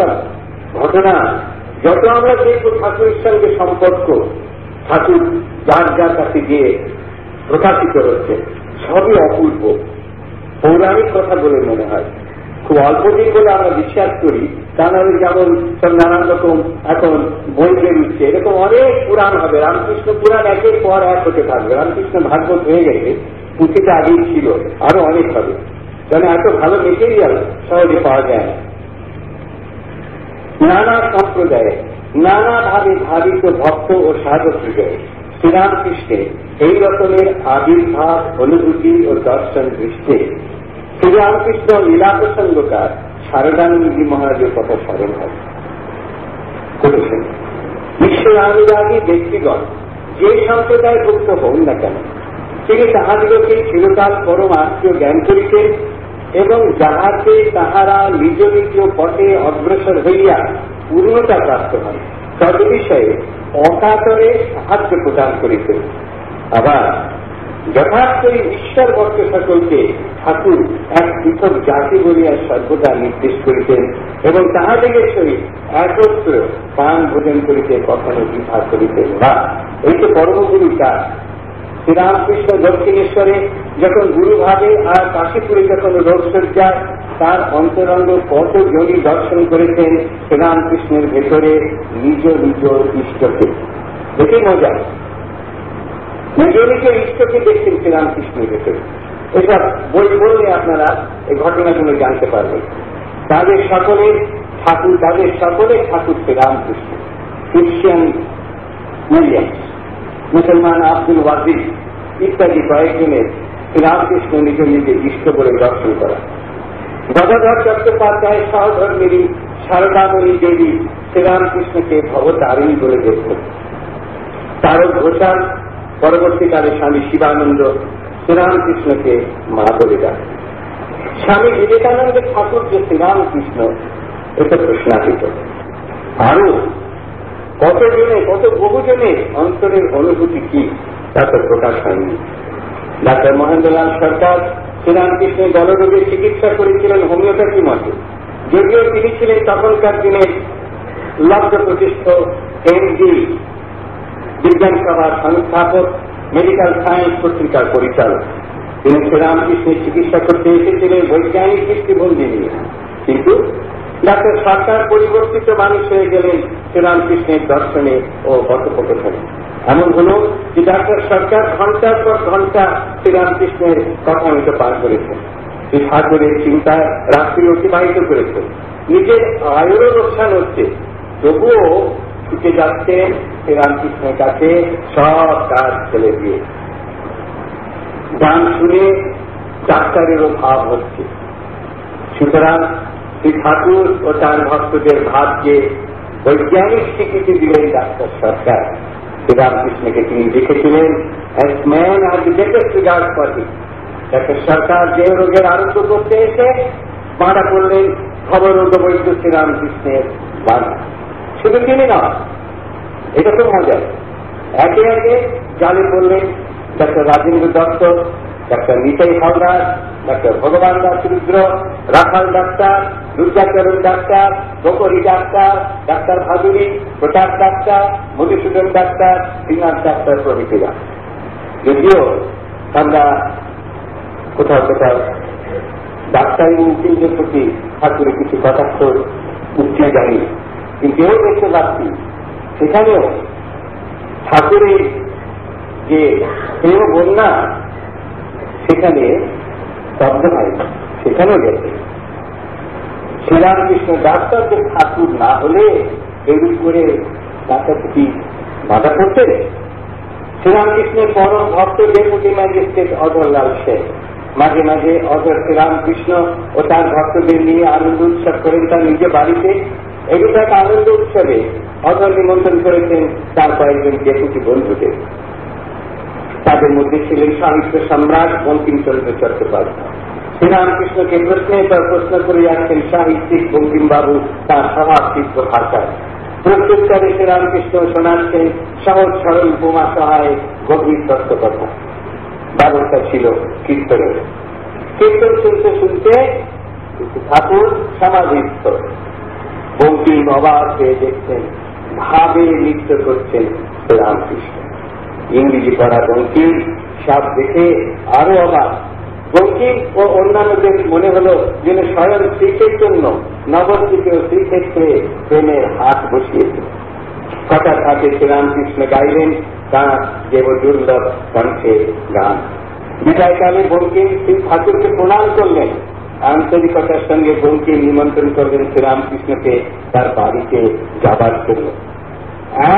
ঘটনা। যত আমরা দেখব ঠাকুরের সঙ্গে সম্পর্ক, ঠাকুর যার যার কাছে গিয়ে প্রকাশিত হচ্ছে, সবই অপূর্ব পৌরাণিক কথা বলে মনে হয়। খুব অল্প দিন বলে আমরা বিশ্বাস করি, তা নাহলে যেমন সব নানান রকম এখন বই বেরুচ্ছে, এরকম অনেক পুরাণ হবে। রামকৃষ্ণ পুরাণ একের পর এক হতে থাকবে। রামকৃষ্ণ ভাগবত হয়ে গেছে, পুঁথিটা আগেই ছিল, আরো অনেক হবে, কারণ এত ভালো মেটেরিয়াল সহজে পাওয়া যায় না। নানা সম্প্রদায়ে নানাভাবে ভাবিত ভক্ত ও সাধক হৃদয়ে শ্রীরামকৃষ্ণের এই রকমের আবির্ভাব, অনুভূতি ও দর্শন দৃষ্টে শ্রীরামকৃষ্ণ লীলা প্রসঙ্গকার শারদানন্দজি মহারাজের কথা স্মরণ হয়। করেছেন ঈশ্বর অনুরাগী ব্যক্তিগণ যে সম্প্রদায় ভুক্ত হন না কেন, তিনি তাহাদিগকে চিরকাল পরম আত্মীয় জ্ঞান করিতেন এবং যাহাতে তাহারা নিজ নিজ পথে অগ্রসর হইয়া পূর্ণতা প্রাপ্ত হন তদ বিষয়ে অকাতরে সাহায্য প্রদান করিতেন। আবার যথার্থই ঈশ্বর ভক্ত সকলকে ঠাকুর এক পৃথক জাতি বলিয়া সর্বদা নির্দেশ করিতেন এবং তাহাদিগের সহিত একত্র পান ভোজন করিতে কখনো দ্বিধা করিতেন না। এই তো পরমগুরু কাজ। শ্রীরামকৃষ্ণ দক্ষিণেশ্বরে যখন গুরুভাবে আর কাশীপুরে যখন রোগসজ্জায় তার অন্তরঙ্গ কত জনই দর্শন করেছেন শ্রীরামকৃষ্ণের ভেতরে নিজ নিজ ইষ্টকে। দেখে মজা, নিজ নিজ ইষ্টকে দেখছেন শ্রীরামকৃষ্ণের ভেতরে। এসব বই পড়লে আপনারা এই ঘটনাগুলো জানতে পারবেন। তাদের সকলে ঠাকুর শ্রীরামকৃষ্ণ। ক্রিশ্চিয়ান উইলিয়ামস, মুসলমান আব্দুল ওয়াজিদ ইত্যাদি কয়েকজনের শ্রীরামকৃষ্ণ নিজ নিজে ইষ্ট বলে দর্শন করা। গদাধর চট্টোপাধ্যায় সহধর্মিনী শারদামণি দেবী শ্রীরামকৃষ্ণকে ভবতারিণী বলে দেখতেন। তারক ঘোষাল পরবর্তীকালে স্বামী শিবানন্দ শ্রীরামকৃষ্ণকে মা বলে ডাকেন। স্বামী বিবেকানন্দ ঠাকুর যে শ্রীরামকৃষ্ণ, এটা প্রশ্নাতীত। আরো কত বহুজনের অন্তরের অনুভূতি কি তা তো প্রকাশ হয়নি। ডাক্তার মহেন্দ্রলাল সরকার শ্রীরামকৃষ্ণের গলরোগের চিকিৎসা করেছিলেন হোমিওপ্যাথি মতে, যদিও তিনি ছিলেন তখনকার দিনের লব্ধ প্রতিষ্ঠ এমডি, বিজ্ঞান সভার সংস্থাপক, মেডিকেল সায়েন্স পত্রিকার পরিচালক। তিনি শ্রীরামকৃষ্ণের চিকিৎসা করতে এসেছিলেন বৈজ্ঞানিক দৃষ্টিভঙ্গি নিয়ে, কিন্তু ডাক্তার সরকার পরিবর্তিত মানুষ হয়ে গেলেন শ্রীরামকৃষ্ণের দর্শনে ও কথোপকথনে। এমন হল যে ডাক্তার সরকার ঘন্টার পর ঘন্টা শ্রীরামকৃষ্ণের কথামৃত পার করেছেন, এই ঠাকুরের চিন্তায় রাত্রি অতিবাহিত করেছেন। নিজের আয়েরও লোকসান হচ্ছে, তবুও ছুটে যাচ্ছেন শ্রীরামকৃষ্ণের কাছে সব কাজ ছেড়ে দিয়ে। গান শুনে ডাক্তারেরও ভাব হচ্ছে। সুতরাং শ্রী ঠাকুর ও তার ভক্তদের ভাবকে বৈজ্ঞানিক স্বীকৃতি দিলেন ডাক্তার সরকার। শ্রীরামকৃষ্ণকে তিনি লিখেছিলেন, "As man has the greatest regard for him." Doctor Sarkar যে রোগের আরোগ্য করতে এসে মারা করলেন খবরোগ বৈদ্য শ্রীরামকৃষ্ণের বাধা। শুধু তিনি না, এটা তো মজা। একে একে জালে পড়লেন doctor Rajendra Dutta, doctor Nitai Hawlar, doctor Bhagaban Das Rudra, Rakhal doctor, Durgacharan doctor, Gokori doctor, doctor Bhaduri, Pratap doctor, Madhusudan doctor, Srinath doctor প্রভৃতিরা। যদিও আমরা কোথাও ডাক্তারি উকিলদের প্রতি ঠাকুরের কিছু কটাক্ষ উঠতে জানি, কিন্তু এও দেখতে পাচ্ছি সেখানেও ঠাকুরের যে প্রেম বন্যা সেখানে শব্দ হয়, সেখানেও গেছে। শ্রীরামকৃষ্ণ ডাক্তারদের ঠাকুর না হলে এরূপ করে ডাক্তার কি বাধা করতে? শ্রীরামকৃষ্ণের পরম ভক্ত ডেপুটি ম্যাজিস্ট্রেট অধরলাল শেখ মাঝে মাঝে অধর শ্রীরামকৃষ্ণ ও তার ভক্তদের নিয়ে আনন্দ উৎসব করেন তার নিজে বাড়িতে। এরূপ এক আনন্দ উৎসবে অধর নিমন্ত্রণ করেছেন তার কয়েকজন ডেপুটি বন্ধুদের। তাদের মধ্যে ছিলেন সাহিত্য সম্রাট বঙ্কিমচন্দ্র চট্টোপাধ্যায়। শ্রীরামকৃষ্ণকে প্রশ্নের পর প্রশ্ন করে যাচ্ছেন সাহিত্যিক বঙ্কিমবাবু তার স্বভাবসিদ্ধ ভাষায়। প্রত্যুত্তরে শ্রীরামকৃষ্ণ শোনাচ্ছেন সহজ সরল উপমা সহায় গভীর তত্ত্বকথা। ব্যবস্থা ছিল কীর্তনের। কীর্তন শুনতে শুনতে ঠাকুর সমাধিস্থ। বঙ্কিম অবাক হয়ে দেখছেন, ভাবে নৃত্য করছেন শ্রীরামকৃষ্ণ। ইংরেজি পড়া বঙ্কিম সব দেখে আরো অবাক। বঙ্কিম ও অন্যান্যদের মনে হলো যেন স্বয়ং শ্রীচৈতন্য নবদ্বীপে ও শ্রীক্ষেত্রে প্রেমের হাত বসিয়েছে। কথা থাকে শ্রীরামকৃষ্ণ গাইলেন তাঁর দেব দুর্লভ কণ্ঠে গান। বিদায়কালে বঙ্কিম শ্রী ঠাকুরকে প্রণাম করলেন। আন্তরিকতার সঙ্গে বঙ্কিম নিমন্ত্রণ করলেন শ্রীরামকৃষ্ণকে তার বাড়িতে যাবার জন্য।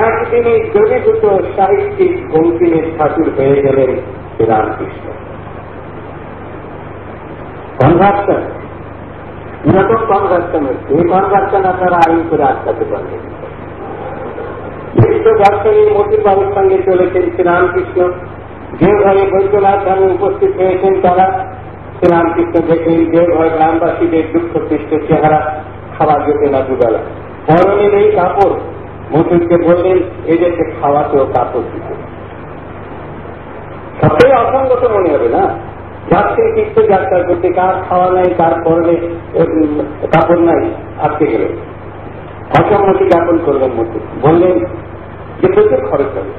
একদিনে দ্রবীভূত সাহিত্যিক বঙ্কিমের ঠাকুর হয়ে গেলেন শ্রীরামকৃষ্ণ। কনভার্সন, এরকম কনভার্সন হচ্ছে। এই কনভার্সন আপনারা আইন করে আটকাতে পারবেন। বিশ্ব দর্শনী মতির বাবুর সঙ্গে চলেছেন শ্রীরামকৃষ্ণ। দেওঘরে বৈদ্যনাথ ধামে উপস্থিত হয়েছেন তারা। শ্রীরামকৃষ্ণ দেখেন দেওঘর গ্রামবাসীদের দুঃখপৃষ্ট চেহারা, খাওয়া যেতে না দুবেলা, পরনে নেই কাপড়। মতুরকে বললেন এদেরকে খাওয়াতেও কাপড় দিতে। সবটাই অসঙ্গত মনে হবে না? যাচ্ছেন তীর্থযাত্রা করতে, কার খাওয়া নাই, কার পরনে কাপড় নাই, আটকে গেলেন। অসম্মতি জ্ঞাপন করলেন মতুর, বললেন যে প্রচুর খরচ হবে।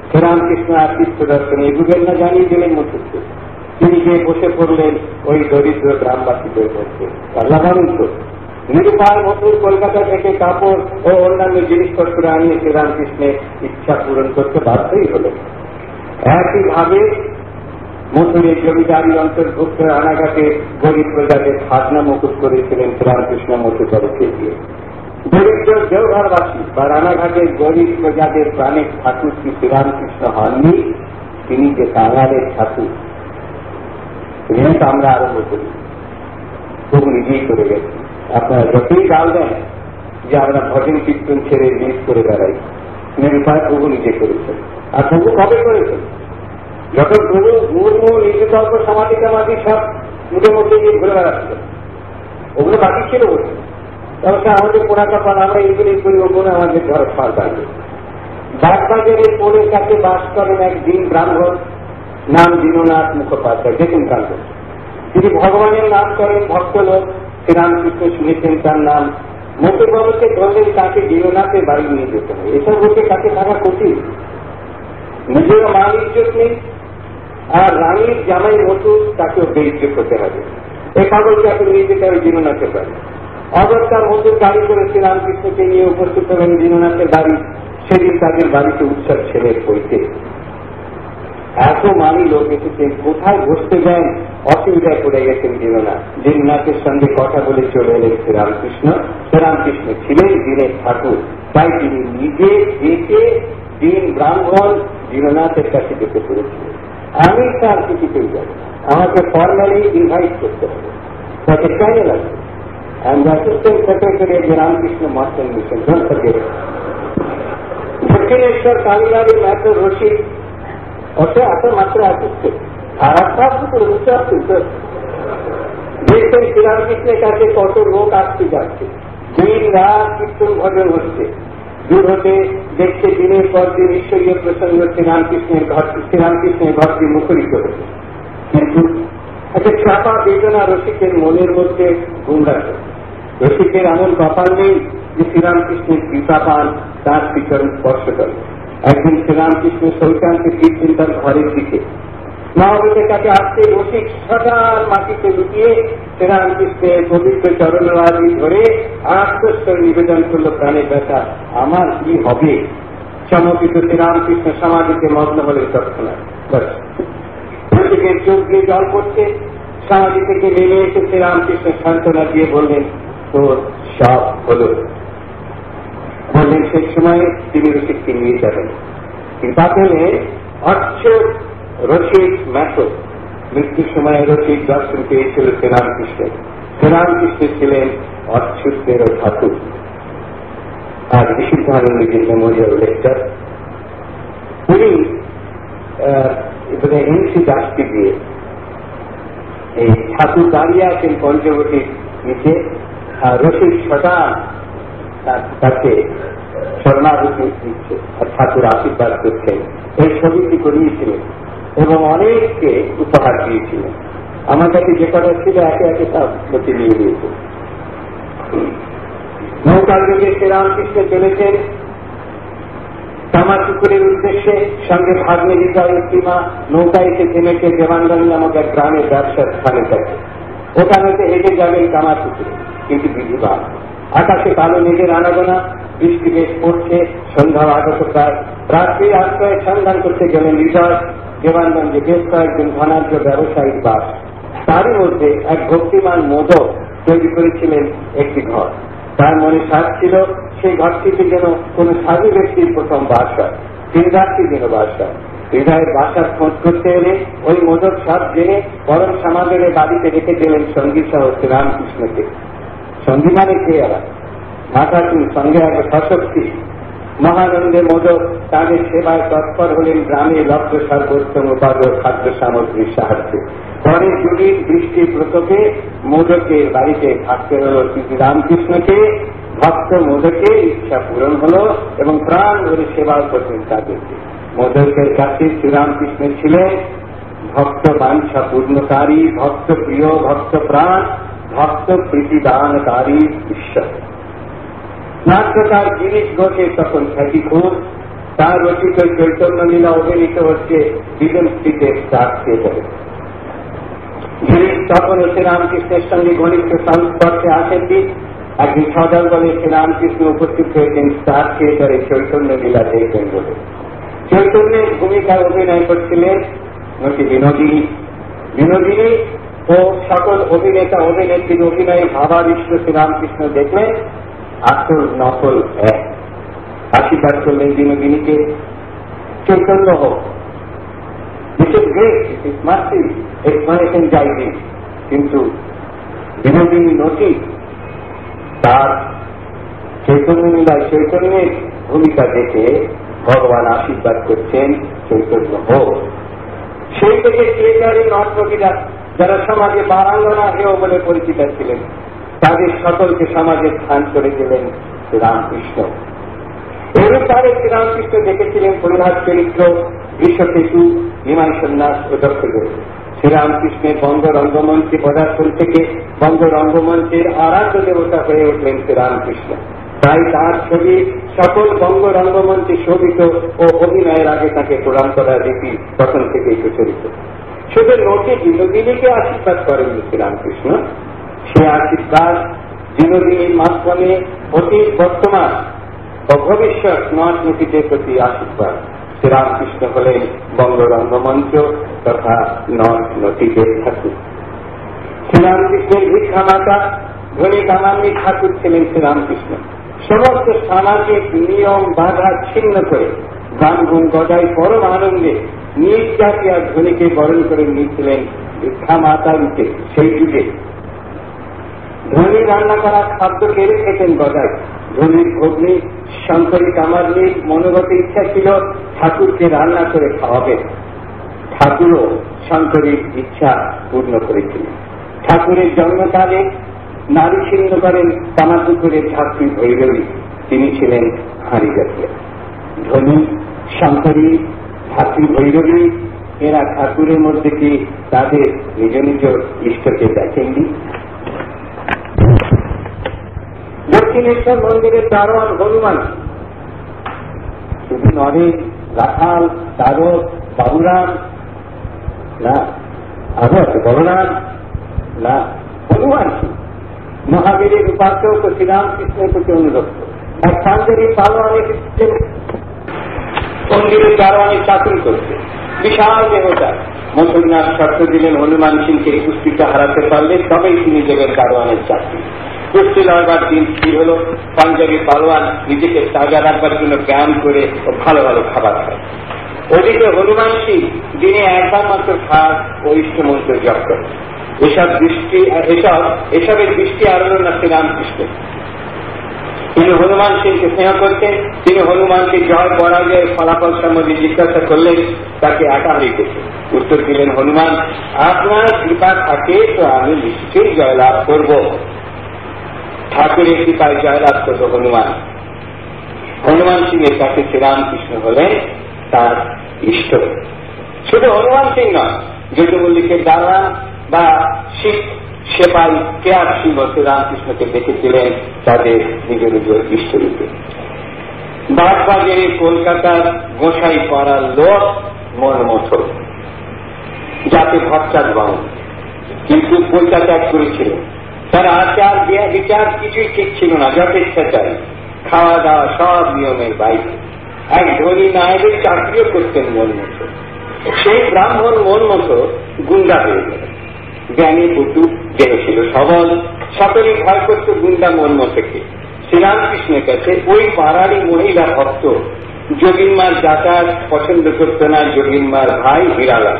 শ্রীরামকৃষ্ণ আর তীর্থ দর্শনে এগুবেন না জানিয়ে দিলেন মতুরকে। তিনি গিয়ে বসে পড়লেন ওই দরিদ্র গ্রামবাসীদের মধ্যে। লাভান্ত নিরুপায় মতুর কলকাতা থেকে কাপড় ও অন্যান্য জিনিসপত্র আনিয়ে শ্রীরামকৃষ্ণের ইচ্ছা পূরণ করতে বাধ্যই হলেন। একইভাবে মথুরের জমিদারি অন্তর্ভুক্ত রানাঘাটে গরিব প্রজাদের খাজনা মকুব করেছিলেন শ্রীরামকৃষ্ণ মথুরকে দিয়ে। দরিদ্র দেওঘরবাসী বা রানাঘাটের গরিব প্রজাদের প্রাণের ঠাকুর কি শ্রীরামকৃষ্ণ হননি? তিনি যে কাঙালের ঠাকুর, তো আমরা আরম্ভ করি, খুব নিজেই করে গেছি। আপনারা যতই গাল দেন যে আমরা ভজন কীর্তন ছেড়ে নিজ করে বেড়াই, নিরুপায় প্রভু নিজে করেছেন। আর প্রভু কবে করেছেন? যখন প্রভু মুর্মু নির্বিকল্প সমাধি টামাধি সব মুখে মধ্যে গিয়ে ঘুরে বেড়াচ্ছিল, ওগুলো বাকি ছিল বলছে। তবে আমাদের পোড়া কাপড় আমরা এগুলি করি, ওগুলো আমাদের ঘর ফাঁক আসবে। বাগবাজারের পোলের কাছে বাস করেন এক দিন ব্রাহ্মণ, নাম দীননাথ মুখোপাধ্যায়। দেখুন কাণ্ড। তিনি ভগবানের নাম করেন, ভক্ত লোক। শ্রীরামকৃষ্ণ শুনেছেন তার নাম। মতুবাবুকে ধরলেন, তাকে দীননাথের বাড়ি নিয়ে যেতে হবে। এসব লোকে কাছে থাকা কঠিন। নিজেরও মান ইজ্জত নেই, আর রানীর জামাই মতু তাকেও বেইজ্জত হতে হবে। এই কাগজকে এখন নিয়ে যেতে হবে দীননাথের বাড়ি। অগত্যার মতুর গাড়ি করে শ্রীরামকৃষ্ণকে নিয়ে উপস্থিত হলেন দীননাথের বাড়ি। সেদিন তাদের বাড়িতে উৎসব ছেলের বইতে। এত মানি লোক এসেছেন, কোথায় বসতে যান অসুবিধায় পড়ে গেছেন দীননাথ। দীননাথের সঙ্গে কথা বলে চলে এলেন শ্রীরামকৃষ্ণ। শ্রীরামকৃষ্ণ ছিলেন দীনের ঠাকুর, তাই তিনি নিজে যেতে দিন ব্রাহ্মণ দীননাথের কাছে যেতে পেরেছিলেন। আমি তার কিছুতেই যাব, আমাকে ফর্মালি ইনভাইট করতে হবে, তাকে কেন লাগবে? And the assistant secretary of the Ramakrishna Merchant Mission, don't forget it. Dakshineswar Tamil Nadu ম্যাথর Rashid ওটা এত মাত্র আসছে। আর আপনার দেখছেন শ্রীরামকৃষ্ণের কাছে কত লোক আসতে যাচ্ছে, দিন রাত কীর্তন ভজন হচ্ছে। দূর হতে দেখছে দিনের পর দিন ঈশ্বরীয় প্রসঙ্গ শ্রীরামকৃষ্ণের ঘরটি মুখরিত হচ্ছে। কিন্তু একটা চাপা বেদনা রসিকের মনের মধ্যে গুমরাট। রসিকের এমন কপাল নেই যে শ্রীরামকৃষ্ণের কৃপা পান, তার শ্রীচরণ স্পর্শ করে। একদিন শ্রীরামকৃষ্ণ শৌচান্তে ফিরছেন তার ঘরের দিকে। মহাবীরের কাছে আসতে রসিক সদার মাটিতে লুটিয়ে শ্রীরামকৃষ্ণের পবিত্র চরণবাদী ধরে আত্মস্বর নিবেদন করল প্রাণের ব্যথা, আমার কি হবে? চমকিত শ্রীরামকৃষ্ণ সমাধিতে মগ্ন হলেন তৎক্ষণাৎ। রসিকের চোখ দিয়ে জল পড়ছে। সমাধি থেকে নেমে এসে শ্রীরামকৃষ্ণ সান্ত্বনা দিয়ে বললেন, তোর সব হল। বললেন সেই সময় তিনি রসিককে নিয়ে যাবেন। কৃপা পেলে অচ্ছুত রসিক ম্যাথর। মৃত্যুর সময় রসিক দর্শন পেয়েছিল শ্রীরামকৃষ্ণের। শ্রীরামকৃষ্ণ ছিলেন অচ্ছুতেরও ঠাকুর। আর বিশুদ্ধানন্দজির মেমোরিয়াল লেকচার উনি এনসি দাসকে দিয়ে এই ঠাকুর দাঁড়িয়ে আছেন পঞ্চবটির নিচে, আর রসিক সদা তাকে স্বর্ণাবতী দিচ্ছে আর ঠাকুর আশীর্বাদ করছেন। এই ছবিটি করিয়েছিলেন এবং অনেককে উপহার দিয়েছিলেন। আমার কাছে যে কথা ছিল একে একে সব প্রতি নিয়ে দিয়েছে। নৌকার যুগে শ্রীরামকৃষ্ণ চলেছেন কামারপুকুরের উদ্দেশ্যে সঙ্গে ভাগ্নে হৃদয় সীমা নৌকা এসে থেমেছে দেবানগঞ্জ নামক এক গ্রামের ব্যবসার স্থানের কাছে। ওখানেতে হেঁটে যাবেন কামারপুকুরে, কিন্তু বিধিবাদ। আকাশে কালো মেঘের আনাগোনা, বৃষ্টি বেশ পড়ছে, সন্ধ্যা আগত প্রায়। রাত্রির আশ্রয়ে সন্ধান করতে গেলেন হৃদয়। দেবানগঞ্জে বেশ কয়েকজন ধনাঢ্য ব্যবসায়ীর বাস। তারই মধ্যে এক ভক্তিমান মোদক তৈরি করেছিলেন একটি ঘর। তার মনে সাধ ছিল সেই ঘরটিতে যেন কোন সাধু ব্যক্তির প্রথম বাস হয়, তিনি রাত্রি যেন বাস হয়। হৃদয়ের বাসার খোঁজ করতে এলে ওই মোদক সব জেনে পরম সমাদরে বাড়িতে রেখে দিলেন সঙ্গী সহ শ্রীরামকৃষ্ণকে। সঙ্গী মানে কে আবার? মাতাচুর সঙ্গে এক সশক্তি মহানন্দে মোদক তাদের সেবায় তৎপর হলেন গ্রামে লব্ধ সর্বোত্তম উপাদেয় খাদ্য সামগ্রীর সাহায্যে। পরে যুগীর বৃষ্টির প্রকোপে মোদকের বাড়িতে থাকতে হল শ্রীরামকৃষ্ণকে। ভক্ত মোদকের ইচ্ছা পূরণ হল এবং প্রাণ ধরে সেবা করতেন তাদেরকে। মোদকের কাছে শ্রীরামকৃষ্ণ ছিলেন ভক্ত বাঞ্ছা পূর্ণকারী, ভক্ত প্রিয়, ভক্ত প্রাণ, ভক্ত প্রীতিদানকারী ঈশ্বর। নাট্যকার গিরিশ ঘোষের তখন খ্যাতি খুব। তার রচিত চৈতন্য লীলা অভিনীত হচ্ছে বিজন স্ট্রিটের স্টার থিয়েটারে। গিরিশ তখন শ্রীরামকৃষ্ণের সঙ্গে ঘনিষ্ঠ সংস্পর্শে আসেননি। একদিন সদল বলে শ্রীরামকৃষ্ণ উপস্থিত হয়েছেন স্টার থিয়েটারে চৈতন্য লীলা দেখবেন বলে। চৈতন্যের ভূমিকায় অভিনয় করছিলেন নটি বিনোদিনী। বিনোদিনী ও সকল অভিনেতা অভিনেত্রীর অভিনয়ে ভাবাবিষ্ট শ্রীরামকৃষ্ণ দেখলেন আসল নকল এক। আশীর্বাদ করলেন বিনোদিনীকে, চৈতন্য হোক, this is great, this is mercy, explanation চাইছেন। কিন্তু বিনোদিনী নটি তার চৈতন্য লীলায় চৈতন্যের ভূমিকা দেখে ভগবান আশীর্বাদ করছেন চৈতন্য হোক। সেই থেকে থিয়েটারের নর্তকীরা যারা সমাজে বারাঙ্গনা হেয় বলে পরিচিত ছিলেন, তাদের সকলকে সমাজে স্থান করে দিলেন শ্রীরামকৃষ্ণ। এরূপভাবে শ্রীরামকৃষ্ণ দেখেছিলেন পরিহার চরিত্র, বৃষকেতু, নিমাই সন্ন্যাস ও দক্ষদেব। শ্রীরামকৃষ্ণের বঙ্গ রঙ্গমঞ্চে পদার্পণ থেকে বঙ্গ রঙ্গমঞ্চের আরাধ্য দেবতা হয়ে উঠলেন শ্রীরামকৃষ্ণ। তাই তার ছবি সকল বঙ্গ রঙ্গমঞ্চে শোভিত ও অভিনয়ের আগে তাকে প্রদান করার রীতি তখন থেকেই প্রচলিত। শুধু নটি বিনোদিনীকে আশীর্বাদ করেননি শ্রীরামকৃষ্ণ, সে আশীর্বাদ বিনোদিনীর মাধ্যমে অতীত, বর্তমান ও ভবিষ্যৎ নটনটিদের প্রতি আশীর্বাদ। শ্রীরামকৃষ্ণ হলেন বঙ্গ রঙ্গমঞ্চ তথা নটনটিদের ঠাকুর। শ্রীরামকৃষ্ণের ভিক্ষা মাতা ধনী কামান্নী ঠাকুর ছিলেন শ্রীরামকৃষ্ণ। সমস্ত সামাজিক নিয়ম বাধা ছিন্ন করে ব্রাহ্মণ গদাই পরম আনন্দে নিজ জাতি আর ধনীকে বরণ করে নিয়েছিলেন ভিক্ষা মাতা রূপে। সেই যুগে ধনী রান্না করা খাদ্য কেড়ে খেতেন গদাই। ধনীর ভগ্নী শঙ্করী কামারনীর মনোগত ইচ্ছা ছিল ঠাকুরকে রান্না করে খাওয়াবেন। ঠাকুরও শঙ্করীর ইচ্ছা পূর্ণ করেছিলেন। ঠাকুরের জন্মকালে নারী ছিন্ন করেন কামারপুকুরের ছাত্রী ভৈরবী, তিনি ছিলেন হাঁড়ি জাতীয়। ধনী, শঙ্করী, ছাত্রী ভৈরবী এরা ঠাকুরের মধ্যে কি তাদের নিজ নিজ ইষ্টকে দেখেননি? দক্ষিণেশ্বর মন্দিরের দারোয়ান হনুমান শুধু নরেশ, রাখাল, তারক, বাবুরাম না, আরো আছে বলরাম না, হনুমান মহাবীরের উপাসক ও শ্রীরামকৃষ্ণের প্রতি অনুরক্ত। এক পাঞ্জাবি পালোয়ানের মন্দিরের দারোয়ানের চাকরি করছে, বিশাল দেবতা। মুসলমান শর্ত দিলেন হনুমান সিংকে কুস্তিটা হারাতে পারলে তবেই তিনি দেবেন দারোয়ানের চাকরি। কুস্তি লড়বার দিন স্থির হল। পাঞ্জাবি পালোয়ান নিজেকে তাজা রাখবার জন্য ব্যায়াম করে ও ভালো ভালো খাবার খায়। ওদিকে হনুমান সিং দিনে একবার মাত্র খাস ও ইষ্টমন্ত্র জপ করে। এসবের দৃষ্টি আরল না শ্রীরামকৃষ্ণ। তিনি হনুমান সিংকে স্নেহ করতেন। তিনি হনুমানকে জয় পরাজয়ের ফলাফল সম্বন্ধে জিজ্ঞাসা করলেন, তাকে একা হইতেছে। উত্তর দিলেন, হনুমান, আপনার কৃপা থাকে তো আমি নিশ্চয়ই জয়লাভ করব। ঠাকুরের কৃপায় জয়লাভ করব হনুমান। হনুমান সিং এর কাছে শ্রীরামকৃষ্ণ হলেন তার ইষ্ট। শুধু হনুমান সিং নয়, যদু মল্লিকের দারোয়ান বা শিখ সেপাই কেয়ার সিংহ শ্রীরামকৃষ্ণকে দেখেছিলেন তাদের নিজ নিজ ইষ্টরূপে। বাগবাজারে কলকাতার গোসাই পাড়ার লোক মনমথ, যাতে ভট্টাচ বাউন, কিন্তু পৈতাত্যাগ করেছিল। তার আচার বিচার কিছুই ঠিক ছিল না, যথেচ্ছাচারী, খাওয়া দাওয়া সব নিয়মের বাইরে। এক ধনী নায়কের চাকরিও করতেন মনমথ। সেই ব্রাহ্মণ মনমথ গুন্ডা হয়ে গেল। জ্ঞানী পুটু, দেহ ছিল সবল, সকলেই ভয় করত গুন্ডা মনমথকে। শ্রীরামকৃষ্ণের কাছে ওই পাড়ারই মহিলা ভক্ত যোগিনমার যাতায়াত পছন্দ করত না যোগিনমার ভাই হীরালাল।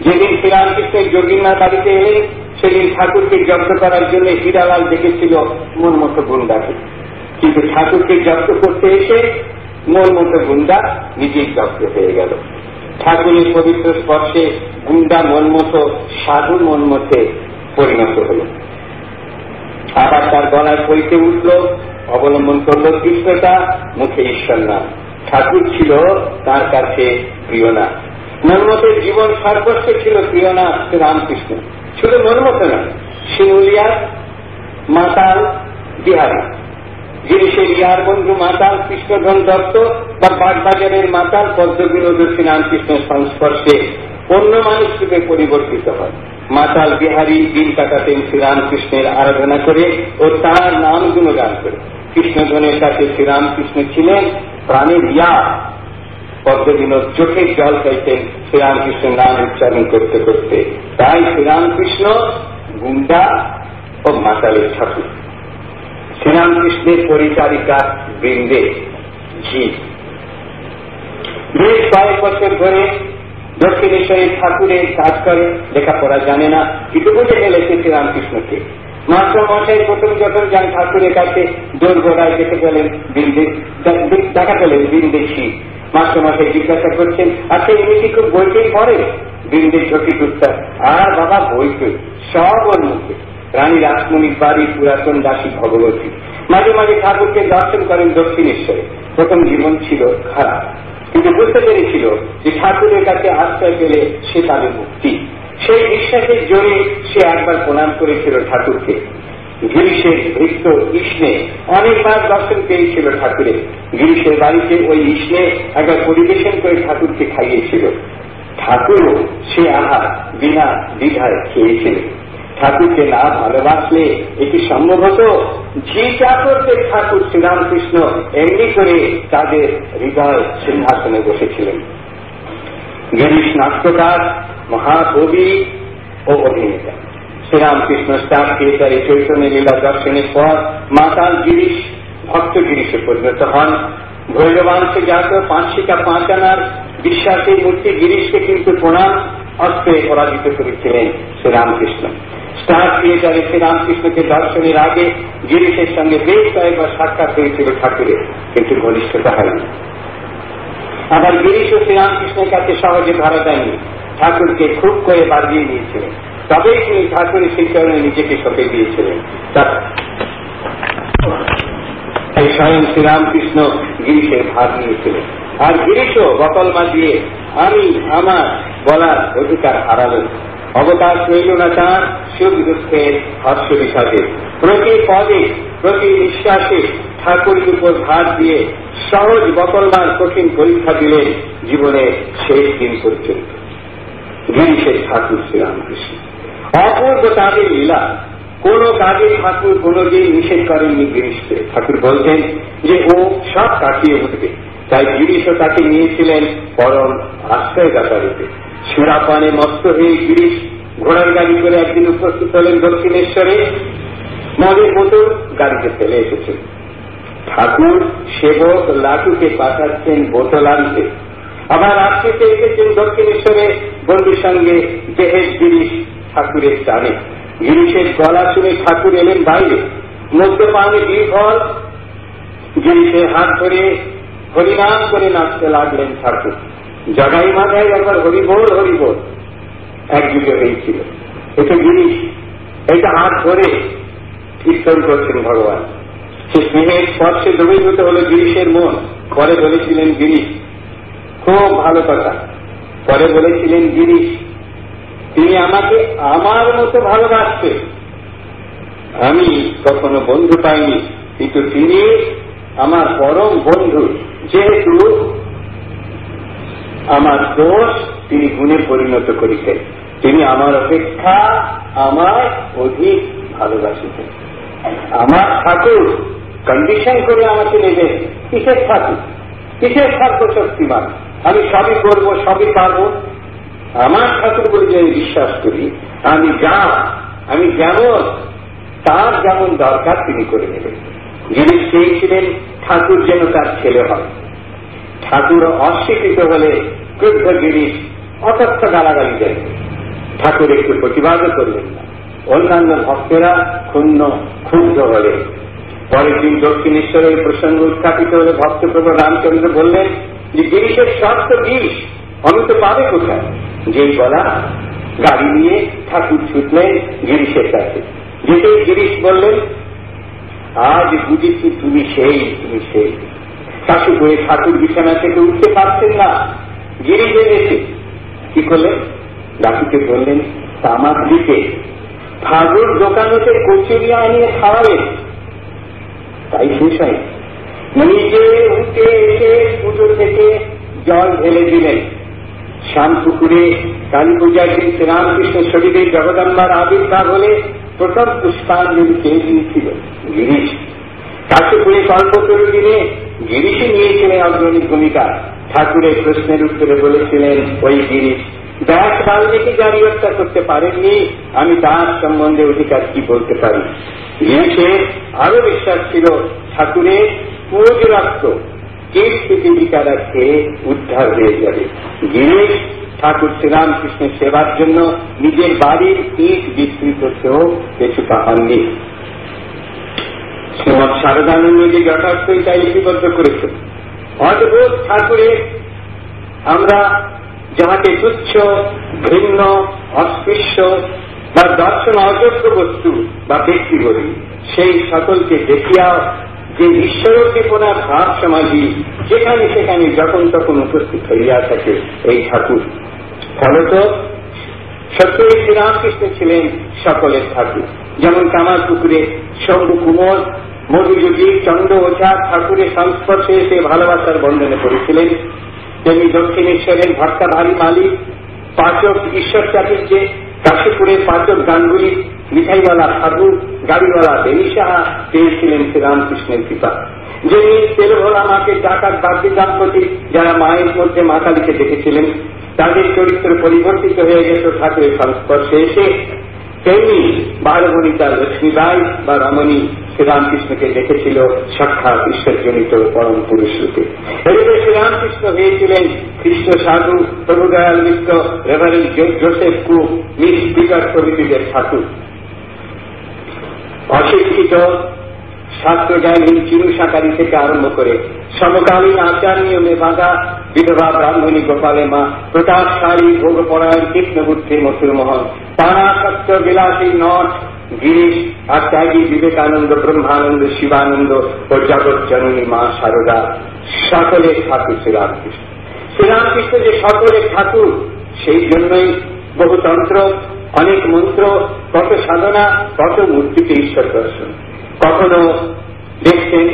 যেদিন শ্রীরামকৃষ্ণের যোগিনমার বাড়িতে এলেন, সেদিন ঠাকুরকে জব্দ করার জন্য হীরালাল দেখেছিল মনমথ গুন্ডাকে, কিন্তু ঠাকুরকে জব্দ করতে এসে মনমথ গুন্ডা নিজেই জব্দ হয়ে গেল। ঠাকুরের পবিত্র স্পর্শে গুন্ডা মনমথ সাধু মনমথে পরিণত হল। আবার তার গলায় পইতে উঠল, অবলম্বন করল কৃষ্ণতা, মুখে ঈশ্বর নাম। ঠাকুর ছিল তার কাছে প্রিয় না। মনমথের জীবন সর্বস্ব ছিল প্রিয় না রামকৃষ্ণ। শুধু মনমথ না, শিমুলিয়ার মাতাল বিহারী, গিরিশের ইয়ার বন্ধু মাতাল কৃষ্ণধন দত্ত বা বাগবাজারের মাতাল পদ্মবিনোদ শ্রীরামকৃষ্ণের সংস্পর্শে অন্য মানুষ রূপে পরিবর্তিত হয়। মাতাল বিহারী দিন কাটাতেন শ্রীরামকৃষ্ণের আরাধনা করে ও তার নাম গুণগান করে। কৃষ্ণধনের কাছে শ্রীরামকৃষ্ণ ছিলেন প্রাণের ইয়া। পদ্মবিনোদ চোখের জল চাইতেন শ্রীরামকৃষ্ণের নাম উচ্চারণ করতে করতে। তাই শ্রীরামকৃষ্ণ গুন্ডা ও মাতালের ঠাকুর। শ্রীরামকৃষ্ণের পরিচারিকা বৃন্দে ঝি বেশ কয়েক বছর ধরে দক্ষিণেশ্বরের ঠাকুরের কাজ করে, লেখাপড়া জানে না, কিন্তু বুঝে ফেলেছে শ্রীরামকৃষ্ণকে। মাস্টার মশাই প্রথম যখন যান ঠাকুরের কাছে, দোরগোড়ায় দেখে গেলেন দেখা পেলেন বৃন্দেশী। মাস্টার মশাই জিজ্ঞাসা করছেন, আচ্ছা এমনি কি খুব বইতেই পড়ে? বৃন্দের চটি টুকটার, আর বাবা বইতে সব ওর মুখে। রানী রাসমণির বাড়ি পুরাতন দাসী ভগবতী। মাঝে মাঝে ঠাকুরকে দর্শন করেন দক্ষিণেশ্বরে। প্রথম জীবন ছিল খারাপ, কিন্তু বুঝতে পেরেছিল যে ঠাকুরের কাছে আশ্রয় পেলে সে তাদের মুক্তি। সেই বিশ্বাসের জোরে সে একবার প্রণাম করেছিল ঠাকুরকে। গিরিশের ভৃত্য ইষ্ণে অনেকবার দর্শন পেয়েছিল ঠাকুরের। গিরিশের বাড়িতে ওই ইষ্ণে একবার পরিবেশন করে ঠাকুরকে খাইয়েছিল। ঠাকুরও সে আহার বিনা দ্বিধায় খেয়েছিলেন। ঠাকুরকে না ভালোবাসলে এটি সম্ভব হতো? ঝি চাকরদের ঠাকুর শ্রীরামকৃষ্ণ এমনি করে তাদের হৃদয় সিংহাসনে বসেছিলেন। গিরিশ নাট্যকার, মহাকবি ও অভিনেতা। শ্রীরামকৃষ্ণ স্টার থিয়েটারে চৈতন্য লীলা দর্শনের পর মাতাল গিরিশ ভক্ত গিরিশে পরিণত হন। ভৈরবাংশে জাত 5 শিকা 5 আনার বিশ্বাসী মূর্তি গিরিশকে কিন্তু প্রণাম অস্ত্রে পরাজিত করেছিলেন শ্রীরামকৃষ্ণ। স্টার থিয়েটারে শ্রীরামকৃষ্ণকে দর্শনের আগে গিরিশের সঙ্গে বেশ কয়েকবার সাক্ষাৎ হয়েছিল ঠাকুরের, কিন্তু ঘনিষ্ঠতা হয়নি। আবার গিরিশ ও শ্রীরামকৃষ্ণের কাছে সহজে ধরা দেয়নি, ঠাকুরকে খুব করে বাজিয়ে নিয়েছিলেন। তবেই তিনি ঠাকুরের শিক্ষণে নিজেকে সঁপে দিয়েছিলেন। তাই স্বয়ং শ্রীরামকৃষ্ণ গিরিশের ভাগ নিয়েছিলেন। আর গিরিশও বকলমা দিয়ে আমি আমার বলার অধিকার হারালেন। অবকাশ রইল না তাঁর সুখ দুঃখের হর্ষ বিষাদে। প্রতি পদে প্রতি নিঃশ্বাসে ঠাকুরের উপর ভার দিয়ে সহজ বকলমার কঠিন পরীক্ষা দিলেন জীবনের শেষ দিন পর্যন্ত। গিরিশের ঠাকুর শ্রীরামকৃষ্ণ অপূর্ব তাদের লীলা। কোন কাজে ঠাকুর কোনদিন নিষেধ করেননি গিরিশকে। ঠাকুর বলতেন যে ও সব কাটিয়ে উঠবে। তাই গিরিশও তাকে নিয়েছিলেন পরম আশ্রয়দাতা রূপে। সুরাপানে মস্ত হয়ে গিরিশ ঘোড়ার গাড়ি করে একদিন উপস্থিত হলেন দক্ষিণেশ্বরে। মদের বোতল গাড়িতে ফেলে এসেছেন। ঠাকুর সেবক লাটুকে পাঠাচ্ছেন বোতল আনতে। আবার রাত্রিতে এসেছেন দক্ষিণেশ্বরে বন্ধুর সঙ্গে দেহের গিরিশ ঠাকুরের টানে। গিরিশের গলা শুনে ঠাকুর এলেন বাইরে। মদ্যপানে বিভর গিরিশের হাত ধরে হরিনাম করে নাচতে লাগলেন ঠাকুর। জগাই মাথায় একবার হরিবোল হরিবোল একযুগে হয়েছিল। এটা গিরিশ, এটা হাত ধরে কীর্তন করছেন ভগবান। সে স্নেহের স্পর্শে দ্রবীভূত হল গিরিশের মন। পরে বলেছিলেন গিরিশ, খুব ভালো কথা, পরে বলেছিলেন গিরিশ তিনি আমাকে আমার মতো ভালোবাসতেন। আমি কখনো বন্ধু পাইনি, কিন্তু তিনি আমার পরম বন্ধু, যেহেতু আমার দোষ তিনি গুণে পরিণত করিতেন, তিনি আমার অপেক্ষা আমার অধিক ভালোবাসিতেন। আমার ঠাকুর কন্ডিশন করে আমাকে নেবেন, কিসের ঠাকুর, কিসের সর্বশক্তিমান, আমি সবই করবো, সবই পারবো। আমার ঠাকুর বলে যে আমি বিশ্বাস করি, আমি যেমন তার যেমন দরকার তিনি করে নেবেন। যিনি চেয়েছিলেন ঠাকুর যেন তার ছেলে হয়, ঠাকুর অস্বীকৃত হলে ক্রুদ্ধ গিরিশ অতর্থ গালাগালি দেন, ঠাকুর একটু প্রতিবাদও করলেন না। অন্যান্য ভক্তেরা ক্ষুব্ধ হলেন। পরের দিন দক্ষিণেশ্বরের প্রসঙ্গ উত্থাপিত হলে ভক্তপ্রভু রামচন্দ্র বললেন যে গিরিশের শর্ত বিষ, অমিত পাবে কোথায়? যেই বলা গাড়ি নিয়ে ঠাকুর ছুটলেন গিরিশের কাছে। যেতেই গিরিশ বললেন, আজ বুঝেছি তুমি সেই। শাশু করে ঠাকুর বিছানা থেকে উঠতে পারছেন না, গিরিশ এনেছে। কি করলেন? ডাকুকে বললেন, তামাক দিতে ঠাকুর দোকান হতে কচুরি আনিয়ে খাওয়ালেন। তাই শেষ হয়, নিজে উঠে এসে পুজো থেকে জল ঢেলে দিলেন। শ্যামপুকুরে কালী পূজার দিন শ্রীরামকৃষ্ণ শরীরে জগদম্বার আবির্ভাব হলে প্রথম পুষ্পাঞ্জলি কে দিয়েছিল? গিরিশ। কাশীপুরে কল্পতরু দিনে গিরিশই নিয়েছিলেন অগ্রণী ভূমিকা। ঠাকুরের প্রশ্নের উত্তরে বলেছিলেন ওই গিরিশ, ব্যাস বাল্মীকি জারি হত্যা করতে পারেননি, আমি তার সম্বন্ধে অধিকার কি বলতে পারি। গিরিশের আরো বিশ্বাস ছিল ঠাকুরের পুজ রক্ত কীর্তিকা খেয়ে উদ্ধার হয়ে যাবে। গিরিশ ঠাকুর শ্রীরামকৃষ্ণের সেবার জন্য নিজের বাড়ির ইট বিস্তৃত করতেও কিছুটা হননি। শ্রীমৎ শারদানন্দজি যথার্থই তাই লিপিবদ্ধ করেছেন। অদ্ভুত ঠাকুরের আমরা যাহাকে তুচ্ছ, ঘৃণ্য, অস্পৃশ্য বা দর্শন অযোগ্য বস্তু বা ব্যক্তি বলি, সেই সকলকে দেখিয়া যে ঈশ্বরোদ্দীপনার ভাব সমাধি যেখানে সেখানে যখন তখন উপস্থিত হইয়া থাকে এই ঠাকুর। ফলত সত্যই শ্রীরামকৃষ্ণ ছিলেন সকলের ঠাকুর। যেমন কামারপুকুরে শম্ভু কুমোর মধুযোগী চন্দ্র ওঝা ঠাকুরের সংস্পর্শে এসে ভালোবাসার বন্ধনে পড়েছিলেন, তেমনি দক্ষিণেশ্বরের ভট্টাভারী মালিক পাচক ঈশ্বর চাটুর্যে, কাশীপুরের পাচক গাঙ্গুলি, মিঠাইওয়ালা সাধু, গাড়িওয়ালা বেনি সাহা পেয়েছিলেন শ্রীরামকৃষ্ণের কৃপা। যিনি তেলভোলা মাকে ডাকাত বাদ্যী দাম্পতি যারা মায়ের মধ্যে মা কালীকে দেখেছিলেন, তাদের চরিত্র পরিবর্তিত হয়ে গেছে ঠাকুরের সংস্পর্শে এসে। তেমনি বারবণিতা লক্ষ্মীবাই বা রমণী শ্রীরামকৃষ্ণকে দেখেছিল সাক্ষাৎ ঈশ্বরজনিত পরম পুরুষ রূপে। এভাবে শ্রীরামকৃষ্ণ হয়েছিলেন কৃষ্ণ সাধু, Prabhudayal Mitra, reverend Joseph Cook, miss speaker প্রভৃতিদের ঠাকুর। অশিক্ষিত শাস্ত্রজ্ঞানহীন চিরু সাকারি থেকে আরম্ভ করে সমকালীন আচার নিয়মে বাঁধা বিধবা ব্রাহ্মণী গোপালে মা, প্রতাপশালী ভোগপরায়ণ কৃষ্ণবুদ্ধি মথুরমোহন, পানাসক্ত বিলাসী নট গিরিশ আর ত্যাগী বিবেকানন্দ, ব্রহ্মানন্দ, শিবানন্দ ও জগৎ জননী মা শারদা সকলের ঠাকুর শ্রীরামকৃষ্ণ। শ্রীরামকৃষ্ণ যে সকলের ঠাকুর, সেই জন্যই বহু তন্ত্র, অনেক মন্ত্র, কত সাধনা, কত মূর্তিতে ঈশ্বর দর্শন। কখনো দেখছেন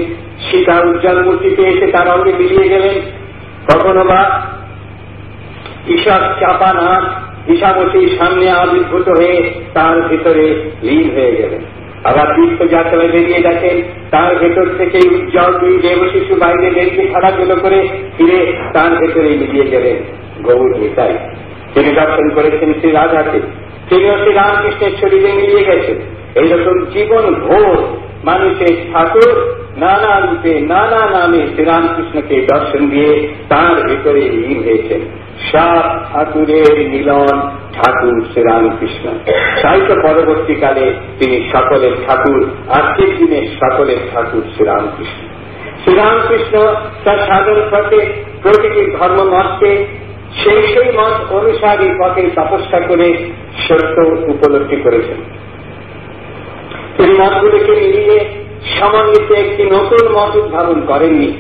সীতা উজ্জ্বল মূর্তিতে এসে তার অঙ্গে মিলিয়ে গেলেন, কখনো বা ঈশ্বর চাপা নাথ ঈশামতির সামনে আবির্ভূত হয়ে তার ভেতরে লীন হয়ে গেলেন। আবার তীর্থযাত্রায় বেরিয়ে দেখেন তার ভেতর থেকে উজ্জ্বল দুই দেব শিশু বাইরে বেরিয়ে খেলাধুলো করে ফিরে তার ভেতরে মিলিয়ে গেলেন গৌর নিতাই। তিনি দর্শন করেছেন শ্রী রাধাকে, তিনিও শ্রী রামকৃষ্ণের শরীরে মিলিয়ে গেছেন। এইরকম জীবন ভোর মানুষের ঠাকুর নানা রূপে নানা নামে শ্রীরামকৃষ্ণকে দর্শন দিয়ে তার ভেতরে লীন হয়েছেন। সব ঠাকুরের মিলন ঠাকুর শ্রীরামকৃষ্ণ। তাই তো পরবর্তীকালে তিনি সকলের ঠাকুর, আজকের দিনের সকলের ঠাকুর শ্রীরামকৃষ্ণ। শ্রীরামকৃষ্ণ তার সাধন পথে প্রতিটি ধর্ম মতকে সেই মত অনুসারী পথে তপস্যা করে সত্য উপলব্ধি করেছেন। তিনি মতগুলিকে মিলিয়ে সমন্বিত একটি নতুন মত উদ্ভাবন করেননি,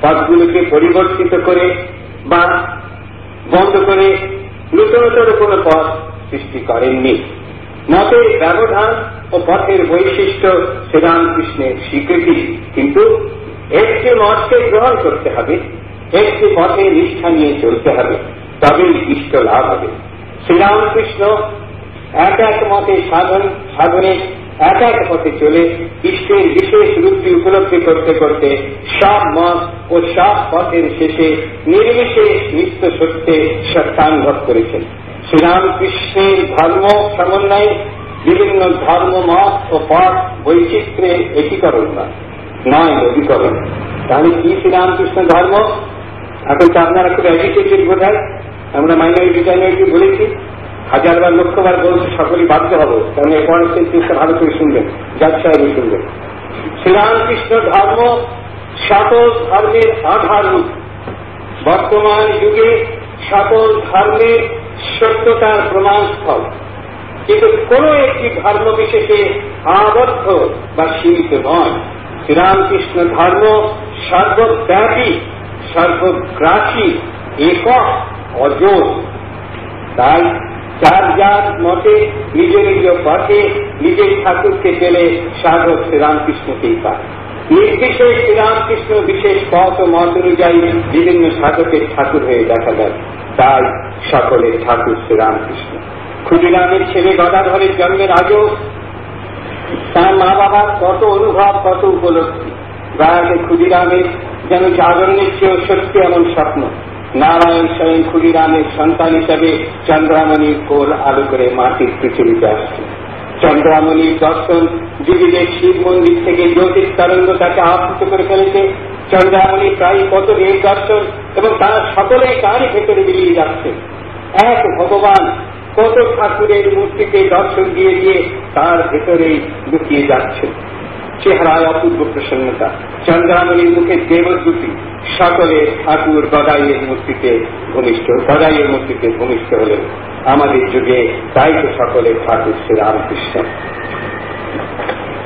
পথগুলিকে পরিবর্তিত করে বা বন্ধ করে নূতনতর কোন পথ সৃষ্টি করেননি। মতের ব্যবধান ও পথের বৈশিষ্ট্য শ্রীরামকৃষ্ণের স্বীকৃতি, কিন্তু একটি মতকে গ্রহণ করতে হবে, একটি পথে নিষ্ঠা নিয়ে চলতে হবে, তবেই ইষ্ট লাভ হবে। শ্রীরামকৃষ্ণ এক এক মতে সাধনে এক এক পথে চলে ইষ্টের বিশেষ রূপটি উপলব্ধি করতে করতে সব মত ও সব পথের শেষে নির্বিশেষ নিত্য সত্যে সত্যানুভব করেছেন। শ্রীরামকৃষ্ণের ধর্ম সমন্বয়ে বিভিন্ন ধর্ম মত ও পথ বৈচিত্র্যের একীকরণ নয় নবীকরণ। তাহলে কি শ্রীরামকৃষ্ণ ধর্ম? এখন তো আপনারা খুব এডুকেটেড বোধ হয়, আমরা মাইনরিটি টাইনরিটি বলেছি, হাজারবার লক্ষবার বলছি, সকলেই বাধ্য হবো, কারণ এই পড়াশোনা ভালো করে শুনবেন, যার সাহেব শুনবেন। শ্রীরামকৃষ্ণ ধর্ম সকল ধর্মের আধার রূপ। বর্তমান যুগে সকল ধর্মের সত্যতার প্রমাণস্থল, কিন্তু কোন একটি ধর্ম বিশেষে আবদ্ধ বা সীমিত নয়। শ্রীরামকৃষ্ণ ধর্ম সর্বব্যাপী, সর্বগ্রাসী, একক, অজোড়। তাই যার যার মতে নিজ নিজ পথে নিজের ঠাকুরকে পেলে সাধক শ্রীরামকৃষ্ণকেই পায়। নির্বিশেষ শ্রীরামকৃষ্ণ বিশেষ পথ ও মত অনুযায়ী বিভিন্ন সাধকের ঠাকুর হয়ে দেখা যায়। তাই সকলের ঠাকুর শ্রীরামকৃষ্ণ। ক্ষুদিরামের ছেলে গদাধরের জন্মের আগেও তার মা বাবার কত অনুভব, কত উপলব্ধি। দয়াকে ক্ষুদিরামের যেন জাগরণের চেয়েও সত্যি এমন স্বপ্ন। নারায়ণ স্বয়ং ক্ষুদিরামের সন্তান হিসাবে চন্দ্রামণির কোল আলো করে মাটির পৃথিবীতে আসছে। চন্দ্রামণির দর্শন যুগীদের শিব মন্দির থেকে জ্যোতির তরঙ্গ তাকে আবৃত করে ফেলেছে। চন্দ্রামণি প্রায় কত দেব দর্শন, এবং তারা সকলেই তারই ভেতরে মিলিয়ে যাচ্ছে। এক ভগবান কত ঠাকুরের মূর্তিকে দর্শন দিয়ে দিয়ে তার ভেতরেই লুকিয়ে যাচ্ছে। চেহারায় অপূর্ব প্রসন্নতা, চন্দ্রামণির মুখে দেবদ্যুতি, সকলে ঠাকুর গদাইয়ের মূর্তিতে ভূমিষ্ঠ হলেন। আমাদের যুগে তাই তো সকলের ঠাকুর শ্রীরামকৃষ্ণ।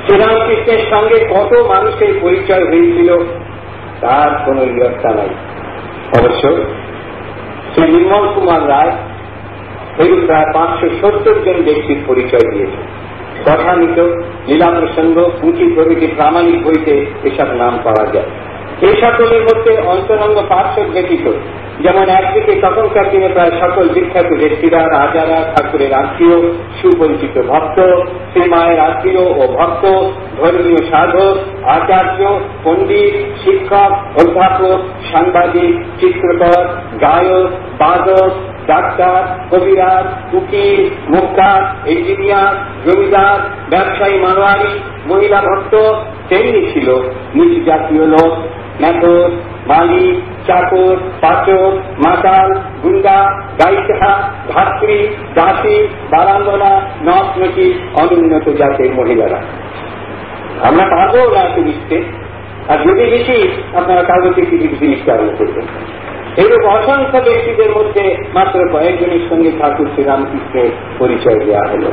শ্রীরামকৃষ্ণের সঙ্গে কত মানুষের পরিচয় হয়েছিল তার কোন ইয়ত্তা নাই। অবশ্য শ্রী নির্মল কুমার রায় এরূপ প্রায় 570 জন ব্যক্তির পরিচয় দিয়েছে। কথামিত, লীলা প্রসঙ্গ, পুঁথি প্রভৃতি প্রামাণিক বইতে এসব নাম পাওয়া যায়। এই সকলের মধ্যে অন্তরঙ্গ পার্শ্বদ ব্যতীত, যেমন একদিকে তখনকার দিনে প্রায় সকল বিখ্যাত ব্যক্তিরা, রাজারা, ঠাকুরের আত্মীয়, সুপরিচিত ভক্ত, শ্রীমায়ের আত্মীয় ও ভক্ত, ধর্মীয় সাধক, আচার্য, পণ্ডিত, শিক্ষক, অধ্যাপক, সাংবাদিক, চিত্রকর, গায়ক, বাদক, ডাক্তার, কবিরাজ, উকিল, মুক্তার, ইঞ্জিনিয়ার, জমিদার, ব্যবসায়ী, মারোয়ারি, মহিলা ভক্ত, তেমনি ছিল নিজ জাতীয় লোক, মেথর, মালিক, চাকর, পাচক, মাতাল, গুন্ডা, গায়িকা, ধাত্রী, দাসী, বারাঙ্গনা, নটনটি, অনুন্নত জাতের মহিলারা। আমরা পারবো না এত লিখতে, আর যদি লিখি আপনারা কাগজে কিছু জিনিস আরম্ভ করবেন। এইরূপ অসংখ্য ব্যক্তিদের মধ্যে মাত্র কয়েকজনের সঙ্গে ঠাকুর শ্রীরামকৃষ্ণের পরিচয় দেওয়া হল।